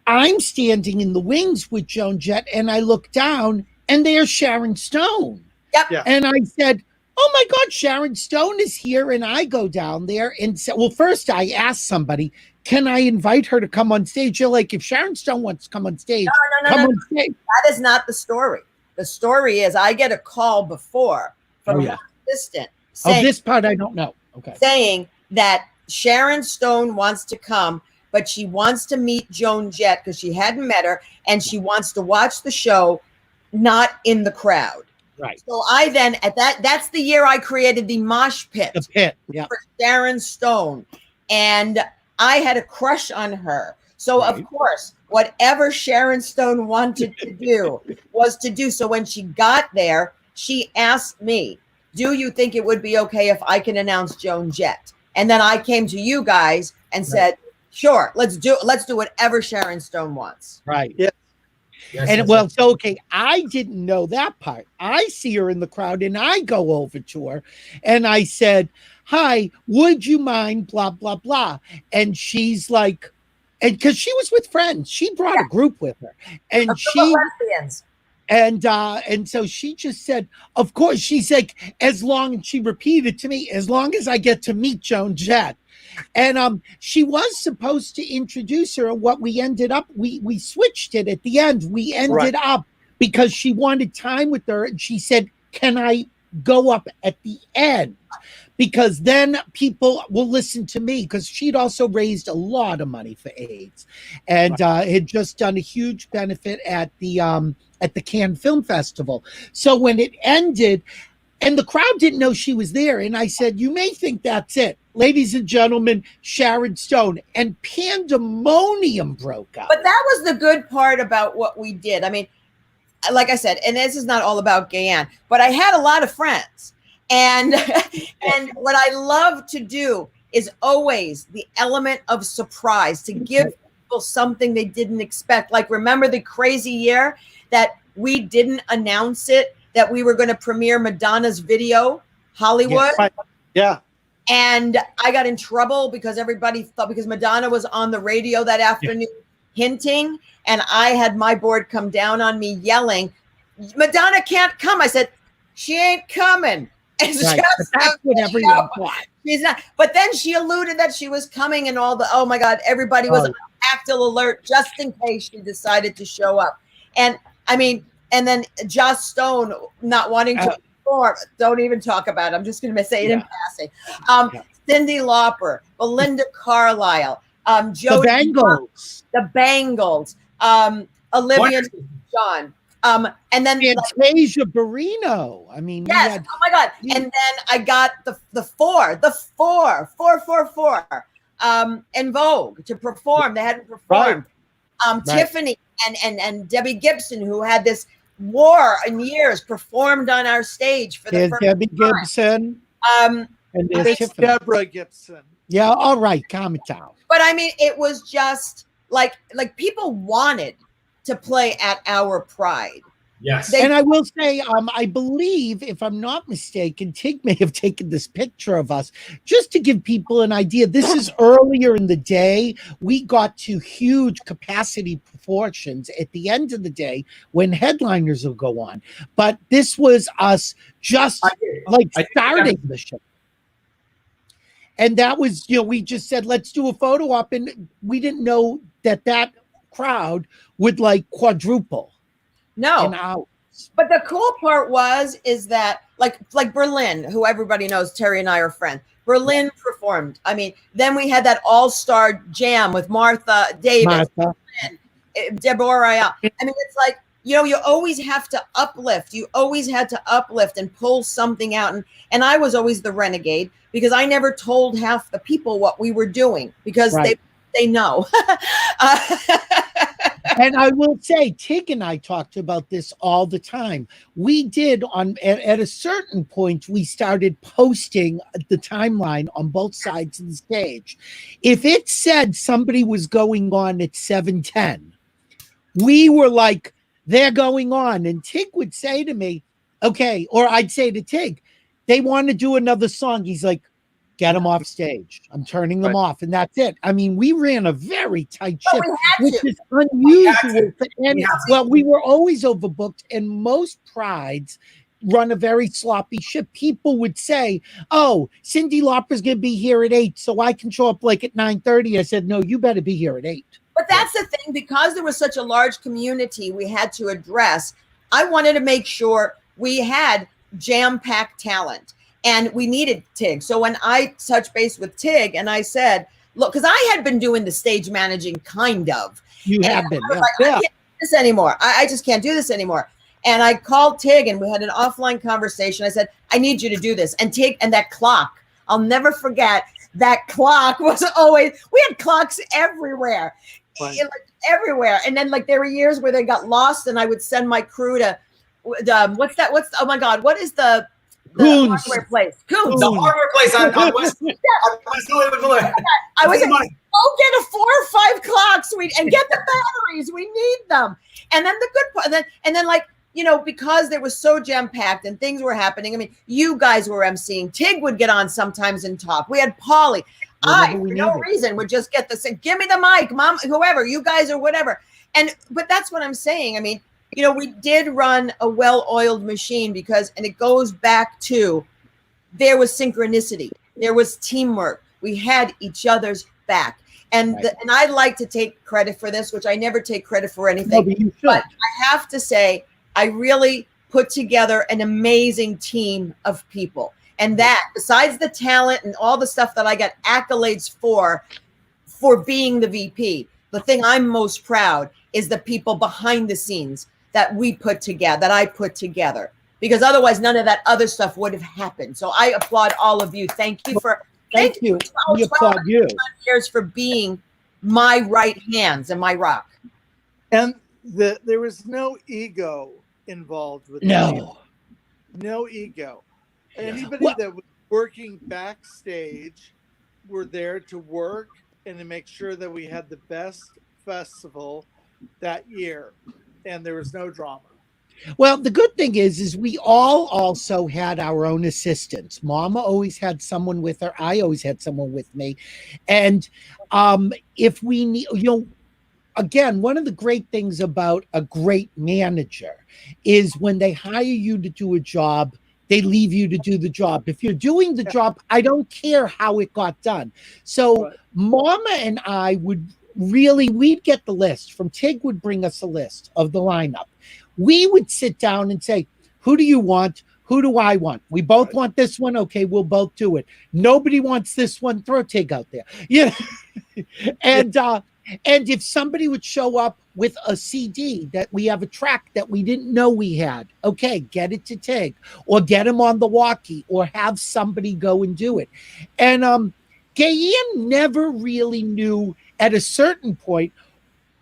I'm standing in the wings with Joan Jett, and I look down and there's Sharon Stone. Yep. Yeah. And I said, oh my God, Sharon Stone is here. And I go down there and said, well, first I asked somebody, can I invite her to come on stage? You're like, if Sharon Stone wants to come on stage, come on stage. That is not the story. The story is I get a call before from her assistant saying, this part I don't know. Okay. Saying that Sharon Stone wants to come, but she wants to meet Joan Jett because she hadn't met her, and she wants to watch the show, not in the crowd. Right. So I then that's the year I created the mosh pit. The pit, for Sharon Stone. And I had a crush on her. So of course, whatever Sharon Stone wanted to do was to do. So when she got there, she asked me, do you think it would be okay if I can announce Joan Jett? And then I came to you guys and said, sure, let's do whatever Sharon Stone wants. Right. Yeah. So okay, I didn't know that part. I see her in the crowd and I go over to her and I said, hi, would you mind blah, blah, blah. And she's like, and because she was with friends, she brought a group with her. And lesbians. And so she just said, of course, she's like, and she repeated to me, as long as I get to meet Joan Jett. And she was supposed to introduce her. What we ended up, we switched it at the end. We ended up because she wanted time with her. And she said, can I go up at the end? Because then people will listen to me, because she'd also raised a lot of money for AIDS and had just done a huge benefit at the Cannes Film Festival. So when it ended, and the crowd didn't know she was there, and I said, you may think that's it. Ladies and gentlemen, Sharon Stone, and pandemonium broke out. But that was the good part about what we did. I mean, like I said, and this is not all about Gayanne, but I had a lot of friends. And and what I love to do is always the element of surprise, to give people something they didn't expect. Like, remember the crazy year that we didn't announce it, that we were going to premiere Madonna's video, Hollywood? Yeah. And I got in trouble because everybody thought, because Madonna was on the radio that afternoon hinting, and I had my board come down on me yelling, Madonna can't come. I said, she ain't coming. It's Right. just That's what everyone thought. She's not. But then she alluded that she was coming, and all the, oh my God, everybody was on tactile alert just in case she decided to show up. And I mean, and then Joss Stone not wanting to perform. Don't even talk about it. I'm just going to say it in passing. Cyndi Lauper, Belinda Carlisle, Jodie, the Bangles, Olivia Newton-John. And then Fantasia Barrino. I mean, yes. Oh my God. And then I got the four in Vogue to perform. They hadn't performed. Tiffany and Debbie Gibson, who had this war in years, performed on our stage for the first Debbie time. Gibson. And there's Deborah Gibson. Yeah, all right, calm it down. But I mean, it was just like people wanted to play at our Pride. Yes. And I will say, I believe, if I'm not mistaken, Tig may have taken this picture of us just to give people an idea. This is earlier in the day. We got to huge capacity proportions at the end of the day when headliners will go on. But this was us just starting the show. And that was, we just said, let's do a photo op. And we didn't know that crowd would quadruple. No. But the cool part is that like Berlin, who everybody knows, Terry and I are friends. Berlin performed. I mean, then we had that all-star jam with Martha Davis, Deborah. I mean, it's like, you always have to uplift. You always had to uplift and pull something out. And I was always the renegade because I never told half the people what we were doing because they know. And I will say, Tig and I talked about this all the time. We did at a certain point, we started posting the timeline on both sides of the stage. If it said somebody was going on at 7:10, we were like, they're going on. And Tig would say to me, okay, or I'd say to Tig, they want to do another song. He's like, get them off stage. I'm turning them off. And that's it. I mean, we ran a very tight ship, which is unusual. Well, we were always overbooked, and most prides run a very sloppy ship. People would say, oh, Cyndi Lauper's going to be here at 8, so I can show up at 9:30. I said, no, you better be here at 8. But that's the thing, because there was such a large community we had to address. I wanted to make sure we had jam-packed talent. And we needed Tig. So when I touched base with Tig and I said, look, because I had been doing the stage managing kind of. You have been. I can't do this anymore. I just can't do this anymore. And I called Tig and we had an offline conversation. I said, I need you to do this. And Tig, and that clock, I'll never forget, that clock was always, we had clocks everywhere. Everywhere. And then there were years where they got lost and I would send my crew to, oh my God, what is the hardware place? Coons. The hardware place on West. I was like, go get a 4 or 5 clocks and get the batteries. We need them. And then the good part, and then because they were so jam-packed and things were happening. I mean, you guys were emceeing. Tig would get on sometimes and talk. We had Pauley. For no reason, would just get this. Give me the mic, mom, whoever, you guys or whatever. But that's what I'm saying. I mean, we did run a well-oiled machine and it goes back to there was synchronicity. There was teamwork. We had each other's back. And and I'd like to take credit for this, which I never take credit for anything. No, but I have to say, I really put together an amazing team of people. And that, besides the talent and all the stuff that I got accolades for being the VP, the thing I'm most proud is the people behind the scenes that we put together, that I put together, because otherwise none of that other stuff would have happened. So I applaud all of you. Thank you. We applaud you. Years for being my right hands and my rock. And there was no ego involved with no ego. Anybody that was working backstage were there to work and to make sure that we had the best festival that year, and there was no drama. Well, the good thing is we all also had our own assistants. Mama always had someone with her. I always had someone with me. And if we need, again, one of the great things about a great manager is when they hire you to do a job, they leave you to do the job. If you're doing the job, I don't care how it got done. So Mama and I we'd get the list. From Tig would bring us a list of the lineup. We would sit down and say, who do you want? Who do I want? We both want this one. Okay, we'll both do it. Nobody wants this one. Throw Tig out there. Yeah. And if somebody would show up with a CD that we have a track that we didn't know we had, okay, get it to Tig or get him on the walkie or have somebody go and do it. And Gaye never really knew at a certain point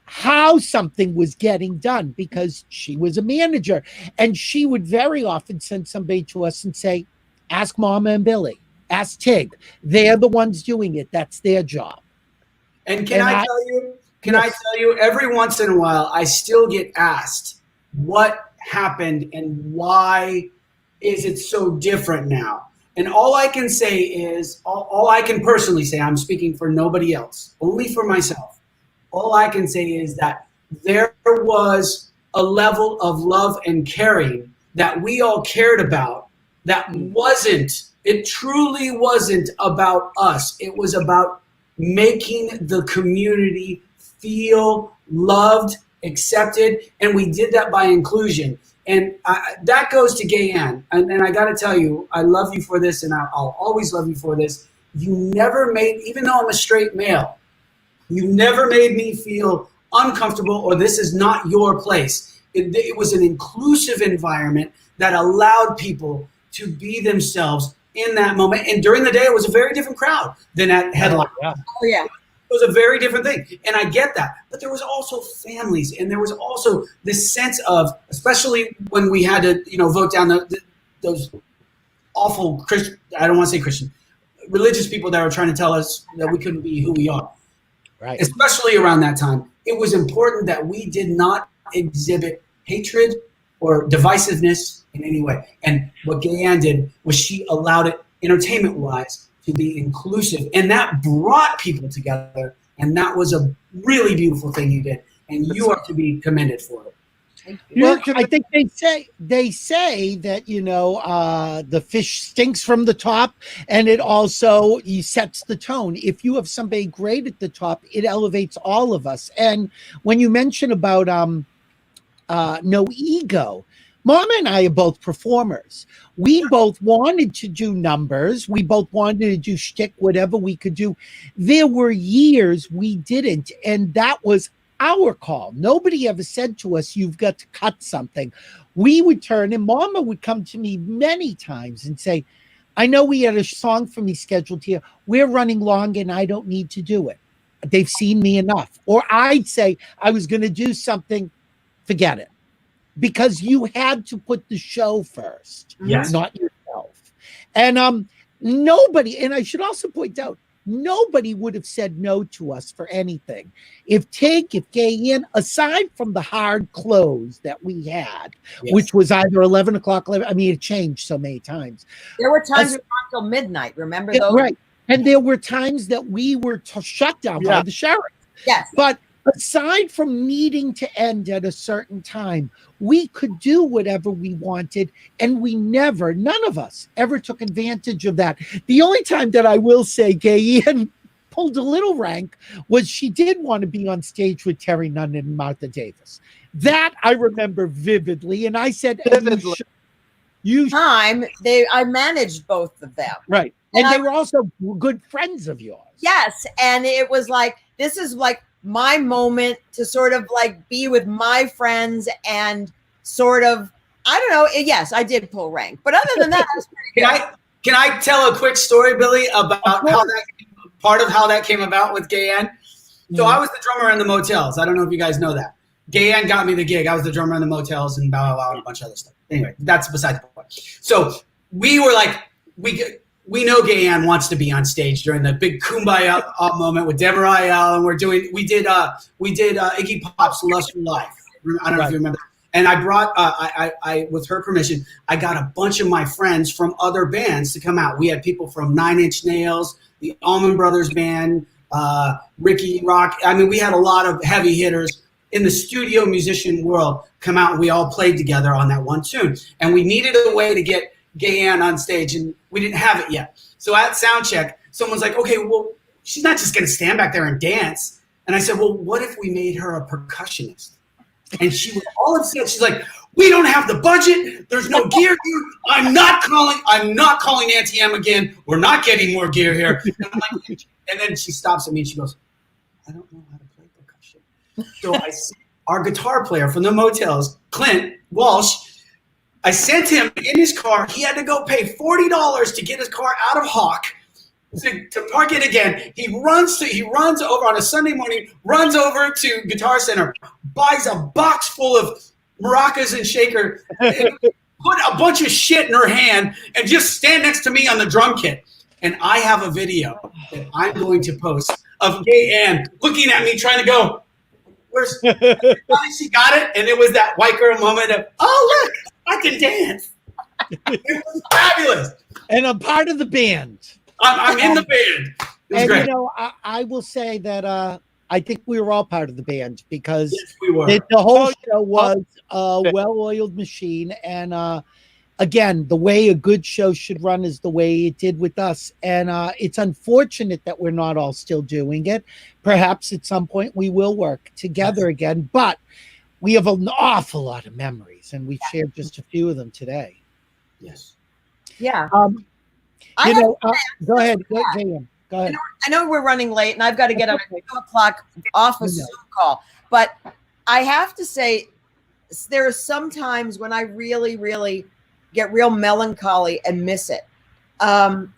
how something was getting done because she was a manager, and she would very often send somebody to us and say, ask Mama and Billy, ask Tig. They're the ones doing it. That's their job. And I tell you, every once in a while, I still get asked what happened and why is it so different now? And all I can say is, all I can personally say, I'm speaking for nobody else, only for myself. All I can say is that there was a level of love and caring that we all cared about that it truly wasn't about us. It was about making the community feel loved, accepted, and we did that by inclusion. And that goes to Gaye. And I got to tell you, I love you for this, and I'll always love you for this. You never made, even though I'm a straight male, you never made me feel uncomfortable or this is not your place. It was an inclusive environment that allowed people to be themselves in that moment. And during the day, it was a very different crowd than at Headline. Oh, yeah. It was a very different thing. And I get that. But there was also families, and there was also this sense of, especially when we had to, vote down those awful Christian, I don't want to say Christian, religious people that were trying to tell us that we couldn't be who we are. Right. Especially around that time, it was important that we did not exhibit hatred or divisiveness in any way. And what Gaye did was she allowed it, entertainment-wise, to be inclusive. And that brought people together. And that was a really beautiful thing you did. And you are to be commended for it. Well, I think they say that the fish stinks from the top, and it also sets the tone. If you have somebody great at the top, it elevates all of us. And when you mention about no ego, Mama and I are both performers. We both wanted to do numbers. We both wanted to do shtick, whatever we could do. There were years we didn't, and that was our call. Nobody ever said to us, you've got to cut something. We would turn, and Mama would come to me many times and say, I know we had a song for me scheduled here. We're running long and I don't need to do it. They've seen me enough. Or I'd say I was going to do something, forget it. Because you had to put the show first, not yourself. And nobody, and I should also point out, nobody would have said no to us for anything. If Gaye, aside from the hard close that we had, which was either 11 o'clock, it changed so many times. There were times until midnight, remember those? Right. And there were times that we were shut down by the sheriff. Yes. But aside from needing to end at a certain time, we could do whatever we wanted, and none of us ever took advantage of that. The only time that I will say Gaye pulled a little rank was she did want to be on stage with Terry Nunn and Martha Davis. That I remember vividly, and I said, Vividly. I managed both of them. Right. And they were also good friends of yours. Yes. And it was like, this is like my moment to sort of like be with my friends and sort of, I don't know. Yes, I did pull rank. But other than that, was pretty good. Can I tell a quick story, Billy, about part of how that came about with Gaye Ann? So I was the drummer in the Motels. I don't know if you guys know that. Gaye Ann got me the gig. I was the drummer in the Motels and Bow Wow and a bunch of other stuff. Anyway, that's beside the point. So we were like, we know Gaye Ann wants to be on stage during the big Kumbaya moment with Deborah Ayala, and we did Iggy Pop's Lust for Life. I don't know if you remember. And I brought, I with her permission, I got a bunch of my friends from other bands to come out. We had people from 9 Inch Nails, the Allman Brothers Band, Ricky Rock. I mean, we had a lot of heavy hitters in the studio musician world come out, and we all played together on that one tune. And we needed a way to get Gaye Ann on stage, and we didn't have it yet. So at sound check, someone's like, okay, well, she's not just going to stand back there and dance. And I said, well, what if we made her a percussionist? And she was all upset. She's like, we don't have the budget. There's no gear here. I'm not calling Auntie M again. We're not getting more gear here. And then she stops at me and she goes, I don't know how to play percussion. So I sent our guitar player from the Motels, Clint Walsh, I sent him in his car. He had to go pay $40 to get his car out of Hawk to park it again. He runs over on a Sunday morning, runs over to Guitar Center, buys a box full of maracas and shaker, and put a bunch of shit in her hand, and just stand next to me on the drum kit. And I have a video that I'm going to post of Gaye Ann looking at me, trying to go, where's finally she got it? And it was that white girl moment of, oh, look, I can dance. It was fabulous. And I'm part of the band. I'm in the band. And great. you know, I will say that I think we were all part of the band because yes, we were. The whole show was a well-oiled machine. And again, the way a good show should run is the way it did with us. And it's unfortunate that we're not all still doing it. Perhaps at some point we will work together again, but we have an awful lot of memories, and we've shared just a few of them today. Yes. Yeah. Go ahead. Go ahead. I know we're running late, and I've got to get up at 2 o'clock off a Zoom call. But I have to say, there are some times when I really, really get real melancholy and miss it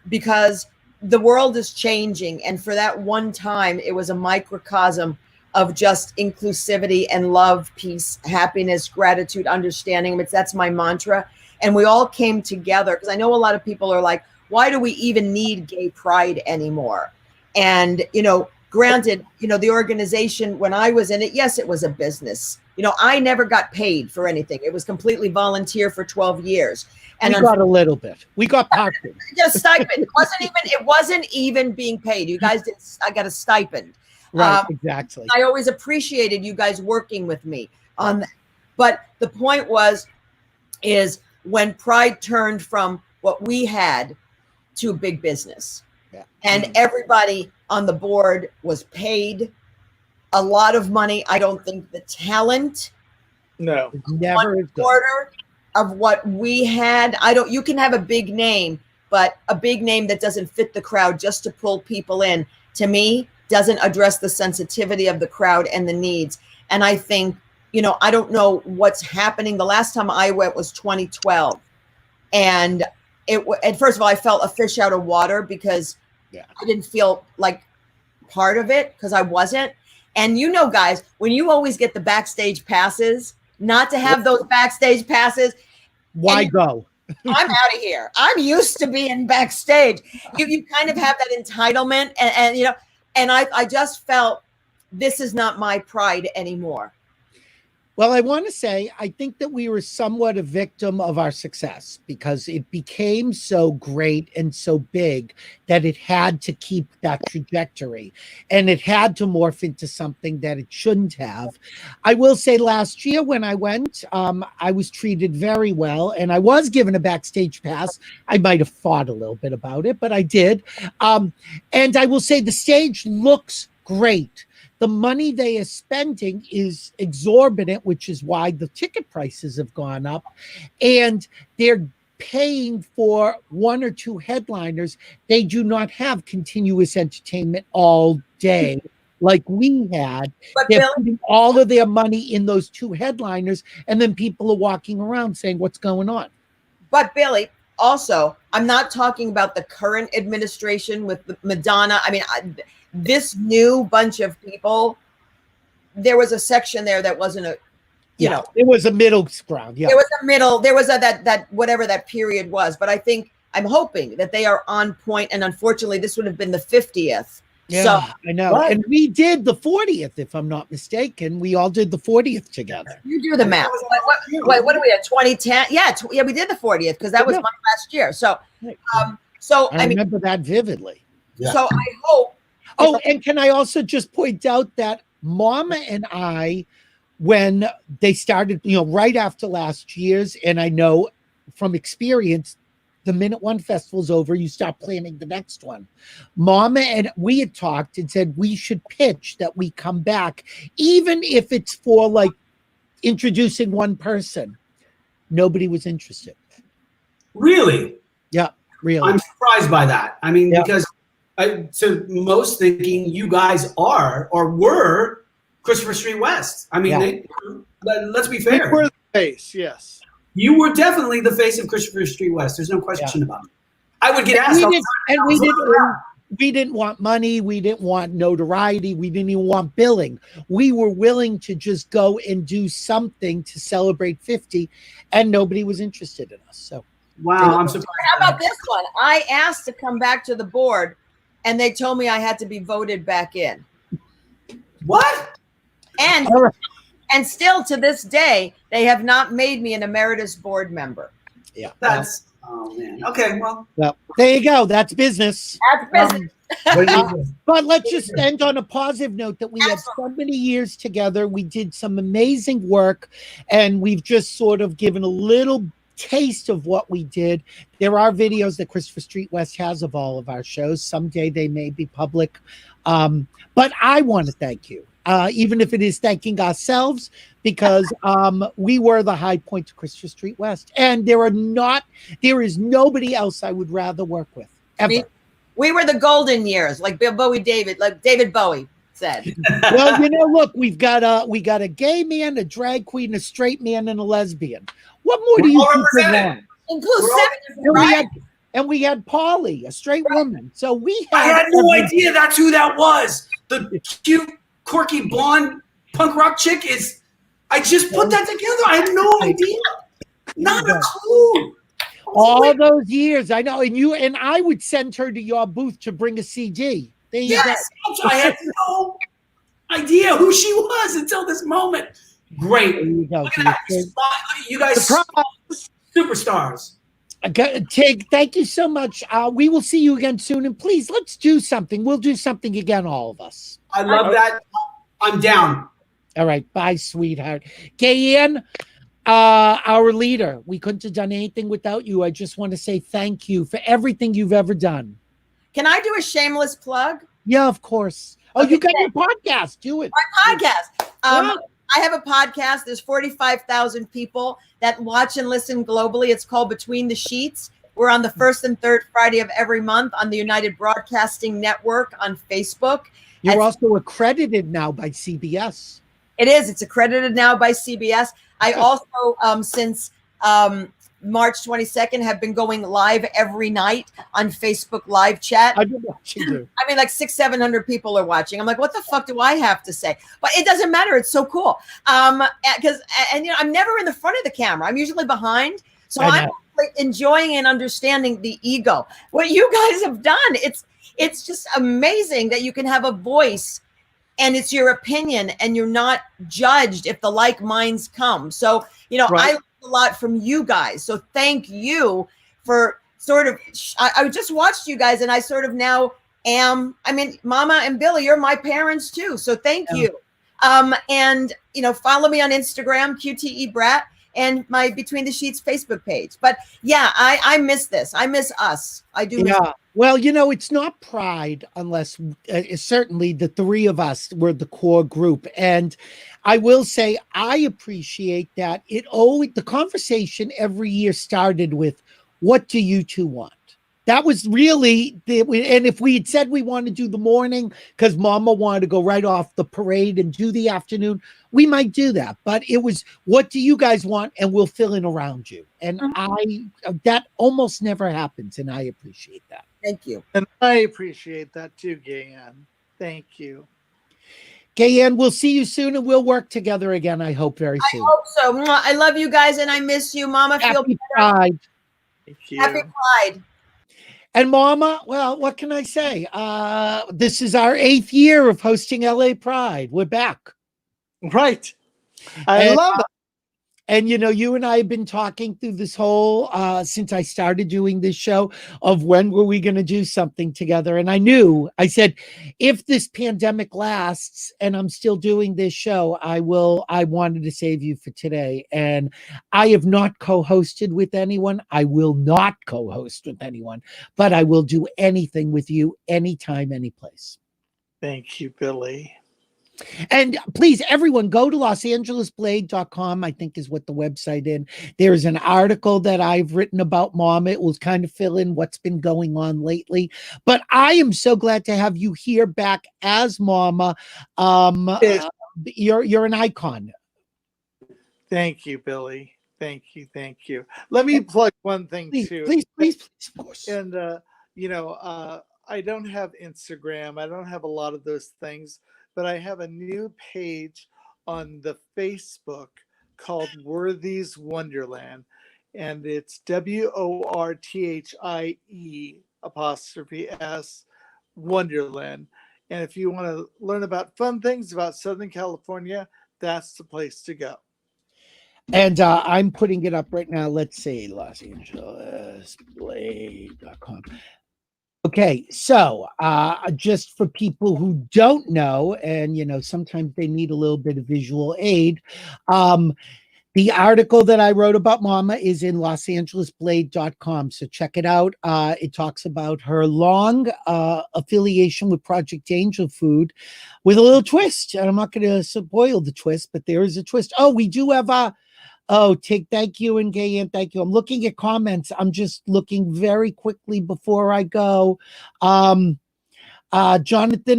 because the world is changing. And for that one time, it was a microcosm of just inclusivity and love, peace, happiness, gratitude, understanding. That's my mantra. And we all came together because I know a lot of people are like, why do we even need gay pride anymore? And, you know, granted, you know, the organization, when I was in it, yes, it was a business. You know, I never got paid for anything. It was completely volunteer for 12 years. And we got a little bit. We got parking. Just stipend. It wasn't even being paid. You guys did. I got a stipend. Right, exactly. I always appreciated you guys working with me on that. But the point is when Pride turned from what we had to a big business. Yeah. And everybody on the board was paid a lot of money. I don't think the talent. No. Never a quarter of what we had. You can have a big name, but a big name that doesn't fit the crowd just to pull people in, to me, doesn't address the sensitivity of the crowd and the needs. And I think, you know, I don't know what's happening. The last time I went was 2012. And first of all, I felt a fish out of water because I didn't feel like part of it because I wasn't. And you know, guys, when you always get the backstage passes, not to have those backstage passes. Why go? I'm out of here. I'm used to being backstage. You kind of have that entitlement and you know, and I just felt this is not my pride anymore. Well, I want to say, I think that we were somewhat a victim of our success because it became so great and so big that it had to keep that trajectory and it had to morph into something that it shouldn't have. I will say last year when I went, I was treated very well and I was given a backstage pass. I might have fought a little bit about it, but I did. And I will say the stage looks great. The money they are spending is exorbitant, which is why the ticket prices have gone up. And they're paying for one or two headliners. They do not have continuous entertainment all day like we had. But They're Bill, putting all of their money in those two headliners, and then people are walking around saying, what's going on? but Billy, also, I'm not talking about the current administration with Madonna. I mean, this new bunch of people, there was a section there that wasn't a, you know, it was a middle ground. Yeah, there was a middle, there was a that whatever that period was. But I'm hoping that they are on point. And unfortunately, this would have been the 50th. Yeah, So I know. what? And we did the 40th, if I'm not mistaken. We all did the 40th together. You do the math. What are we at? 2010? Yeah, yeah, we did the 40th because that was my last year. So, I remember that vividly. Yeah. So I hope. Oh, and can I also just point out that Mama and I, when they started, right after last year's, and I know from experience, the minute one festival's over, you start planning the next one. Mama and we had talked and said we should pitch that we come back, even if it's for like introducing one person. Nobody was interested. Really? Yeah, really. I'm surprised by that. I mean, because to most thinking you guys are or were Christopher Street West. I mean, let's be fair. We were the face, yes. You were definitely the face of Christopher Street West. There's no question about it. I would get asked. We didn't want money. We didn't want notoriety. We didn't even want billing. We were willing to just go and do something to celebrate 50, and nobody was interested in us. So, wow, I'm surprised. How about this one? I asked to come back to the board, and they told me I had to be voted back in. What? And still to this day, they have not made me an emeritus board member. Yeah, that's oh man. Okay, well, there you go. That's business. That's business. But let's just end on a positive note that we had so many years together. We did some amazing work, and we've just sort of given a little taste of what we did. There are videos that Christopher Street West has of all of our shows. Someday they may be public. But I want to thank you. Even if it is thanking ourselves, because we were the high point of Christopher Street West. And there is nobody else I would rather work with, ever. We were the golden years, like David Bowie said. Well, look, we got a gay man, a drag queen, a straight man, and a lesbian. What more do you think we want? Inclusivity, right? And we had Pauley, a straight woman. So I had no idea that's who that was. The cute, quirky, blonde punk rock chick is. I just put that together. I had no idea. Not a clue. All those years, I know. And I would send her to your booth to bring a CD. Yes, I had no idea who she was until this moment. Great. There you go. Look at that. You guys, superstars. Thank you so much. We will see you again soon. And please, let's do something. We'll do something again, all of us. I love that. I'm down. All right. Bye, sweetheart. Gaye, our leader, we couldn't have done anything without you. I just want to say thank you for everything you've ever done. Can I do a shameless plug? Yeah, of course. Oh, okay, you got your podcast. Do it. My podcast. I have a podcast. There's 45,000 people that watch and listen globally. It's called Between the Sheets. We're on the first and third Friday of every month on the United Broadcasting Network on Facebook. You're also accredited now by CBS. It is. It's accredited now by CBS. I also, since March 22nd, have been going live every night on Facebook live chat. I've been watching you. I mean, like 600-700 people are watching. I'm like, what the fuck do I have to say? But it doesn't matter. It's so cool. Because I'm never in the front of the camera. I'm usually behind. So I'm enjoying and understanding the ego. What you guys have done, it's just amazing that you can have a voice and it's your opinion, and you're not judged if the like minds come. So, you know, I learned a lot from you guys. So thank you for sort of, I just watched you guys, and I sort of now am, I mean, Mama and Billy, you're my parents too. So thank you. And, you know, follow me on Instagram, QTE Brat, and my Between the Sheets Facebook page. But yeah, I miss this. I miss us. I do. Miss Well, you know, it's not Pride unless certainly the three of us were the core group. And I will say I appreciate that the conversation every year started with, what do you two want? That was really, and if we had said we want to do the morning because Mama wanted to go right off the parade and do the afternoon, we might do that. But it was, what do you guys want? And we'll fill in around you. And that almost never happens. And I appreciate that. Thank you. And I appreciate that too, Gayanne. Thank you. Gayanne, we'll see you soon and we'll work together again, I hope, very soon. I hope so. I love you guys and I miss you. Mama, feel better. Pride. Thank you. Happy Pride. And Mama, well, what can I say? This is our 8th year of hosting LA Pride. We're back. Right. I love it. And, you know, you and I have been talking through this whole, since I started doing this show, of when were we going to do something together. And I said, if this pandemic lasts and I'm still doing this show, I wanted to save you for today. And I have not co-hosted with anyone. I will not co-host with anyone, but I will do anything with you anytime, any place. Thank you, Billy. And please, everyone, go to losangelesblade.com, I think is what the website is. There's an article that I've written about Mama. It will kind of fill in what's been going on lately. But I am so glad to have you here back as Mama. You're an icon. Thank you, Billy. Thank you. Thank you. Let me plug one thing too. Please, of course. And, you know, I don't have Instagram. I don't have a lot of those things. But I have a new page on the Facebook called Worthy's Wonderland. And it's WORTHIE' Wonderland. And if you want to learn about fun things about Southern California, that's the place to go. And I'm putting it up right now. Let's see, losangelesblade.com. Okay, so just for people who don't know, and you know, sometimes they need a little bit of visual aid, the article that I wrote about Mama is in losangelesblade.com, so check it out. It talks about her long affiliation with Project Angel Food with a little twist, and I'm not going to spoil the twist, but there is a twist. Oh, we do have thank you, and Gayanne, thank you. I'm looking at comments. I'm just looking very quickly before I go. Jonathan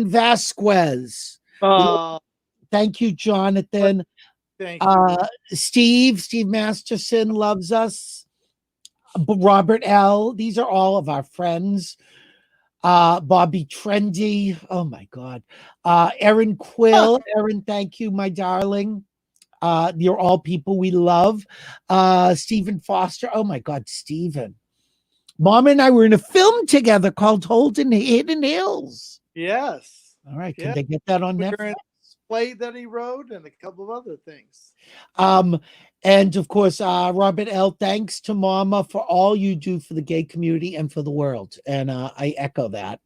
Vasquez. Thank you, Jonathan. Thank you. Steve Masterson loves us. Robert L. These are all of our friends. Bobby Trendy. Oh my God. Erin Quill. Erin, thank you, my darling. You're all people we love. Stephen Foster. Oh my God, Stephen. Mom and I were in a film together called Hidden Hills. Yes. All right. Can they get that on Netflix? Play that he wrote and a couple of other things. And of course, Robert L., thanks to Mama for all you do for the gay community and for the world. And I echo that.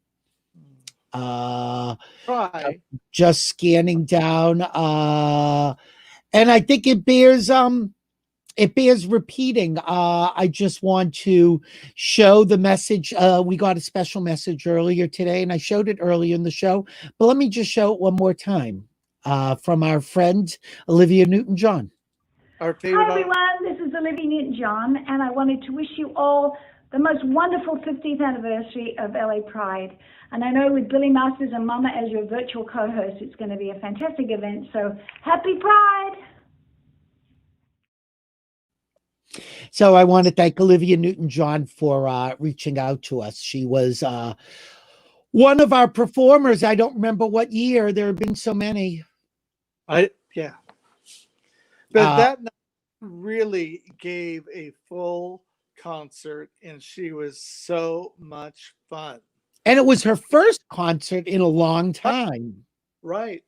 Just scanning down. And I think it bears repeating. I just want to show the message. We got a special message earlier today, and I showed it earlier in the show. But let me just show it one more time from our friend Olivia Newton-John. Hi, everyone. This is Olivia Newton-John, and I wanted to wish you all the most wonderful 50th anniversary of LA Pride. And I know with Billy Masters and Mama as your virtual co-host, it's going to be a fantastic event. So happy Pride! So I want to thank Olivia Newton-John for reaching out to us. She was one of our performers. I don't remember what year. There have been so many. Yeah. But that night really gave a full concert, and she was so much fun. And it was her first concert in a long time. Right.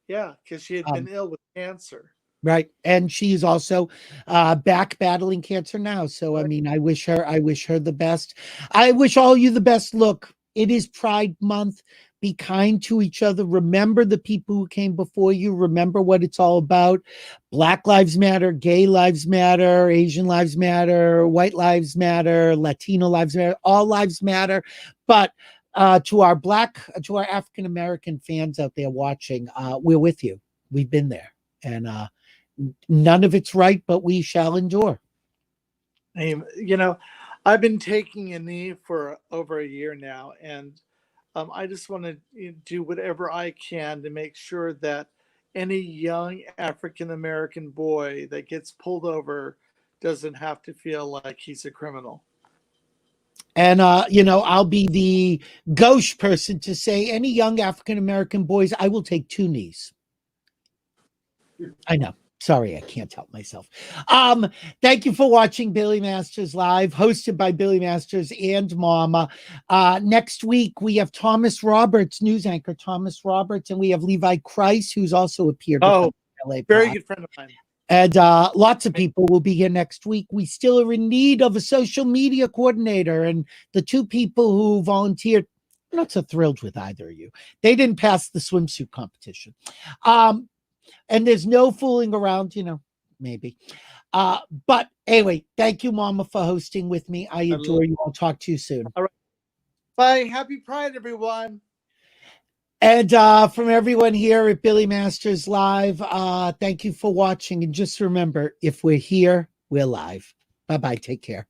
Yeah, because she had been ill with cancer. Right. And she's also back battling cancer now. So I mean, I wish her the best. I wish all you the best. Look, it is Pride Month. Be kind to each other. Remember the people who came before you. Remember what it's all about. Black lives matter, gay lives matter, Asian lives matter, white lives matter, Latino lives matter, all lives matter. But to our African American fans out there watching, we're with you. We've been there. And none of it's right, but we shall endure. You know, I've been taking a knee for over a year now, and I just want to do whatever I can to make sure that any young African American boy that gets pulled over doesn't have to feel like he's a criminal. And, I'll be the gauche person to say any young African American boys, I will take 2 knees. I know. Sorry, I can't help myself. Thank you for watching Billy Masters Live, hosted by Billy Masters and Mama. Next week, we have Thomas Roberts, news anchor Thomas Roberts, and we have Levi Christ, who's also appeared. Oh, very good friend of mine. And lots of people will be here next week. We still are in need of a social media coordinator, and the 2 people who volunteered, I'm not so thrilled with either of you. They didn't pass the swimsuit competition. And there's no fooling around, maybe. But anyway, thank you, Mama, for hosting with me. I adore you. I'll talk to you soon. All right. Bye. Happy Pride, everyone. And from everyone here at Billy Masters Live, thank you for watching. And just remember, if we're here, we're live. Bye-bye. Take care.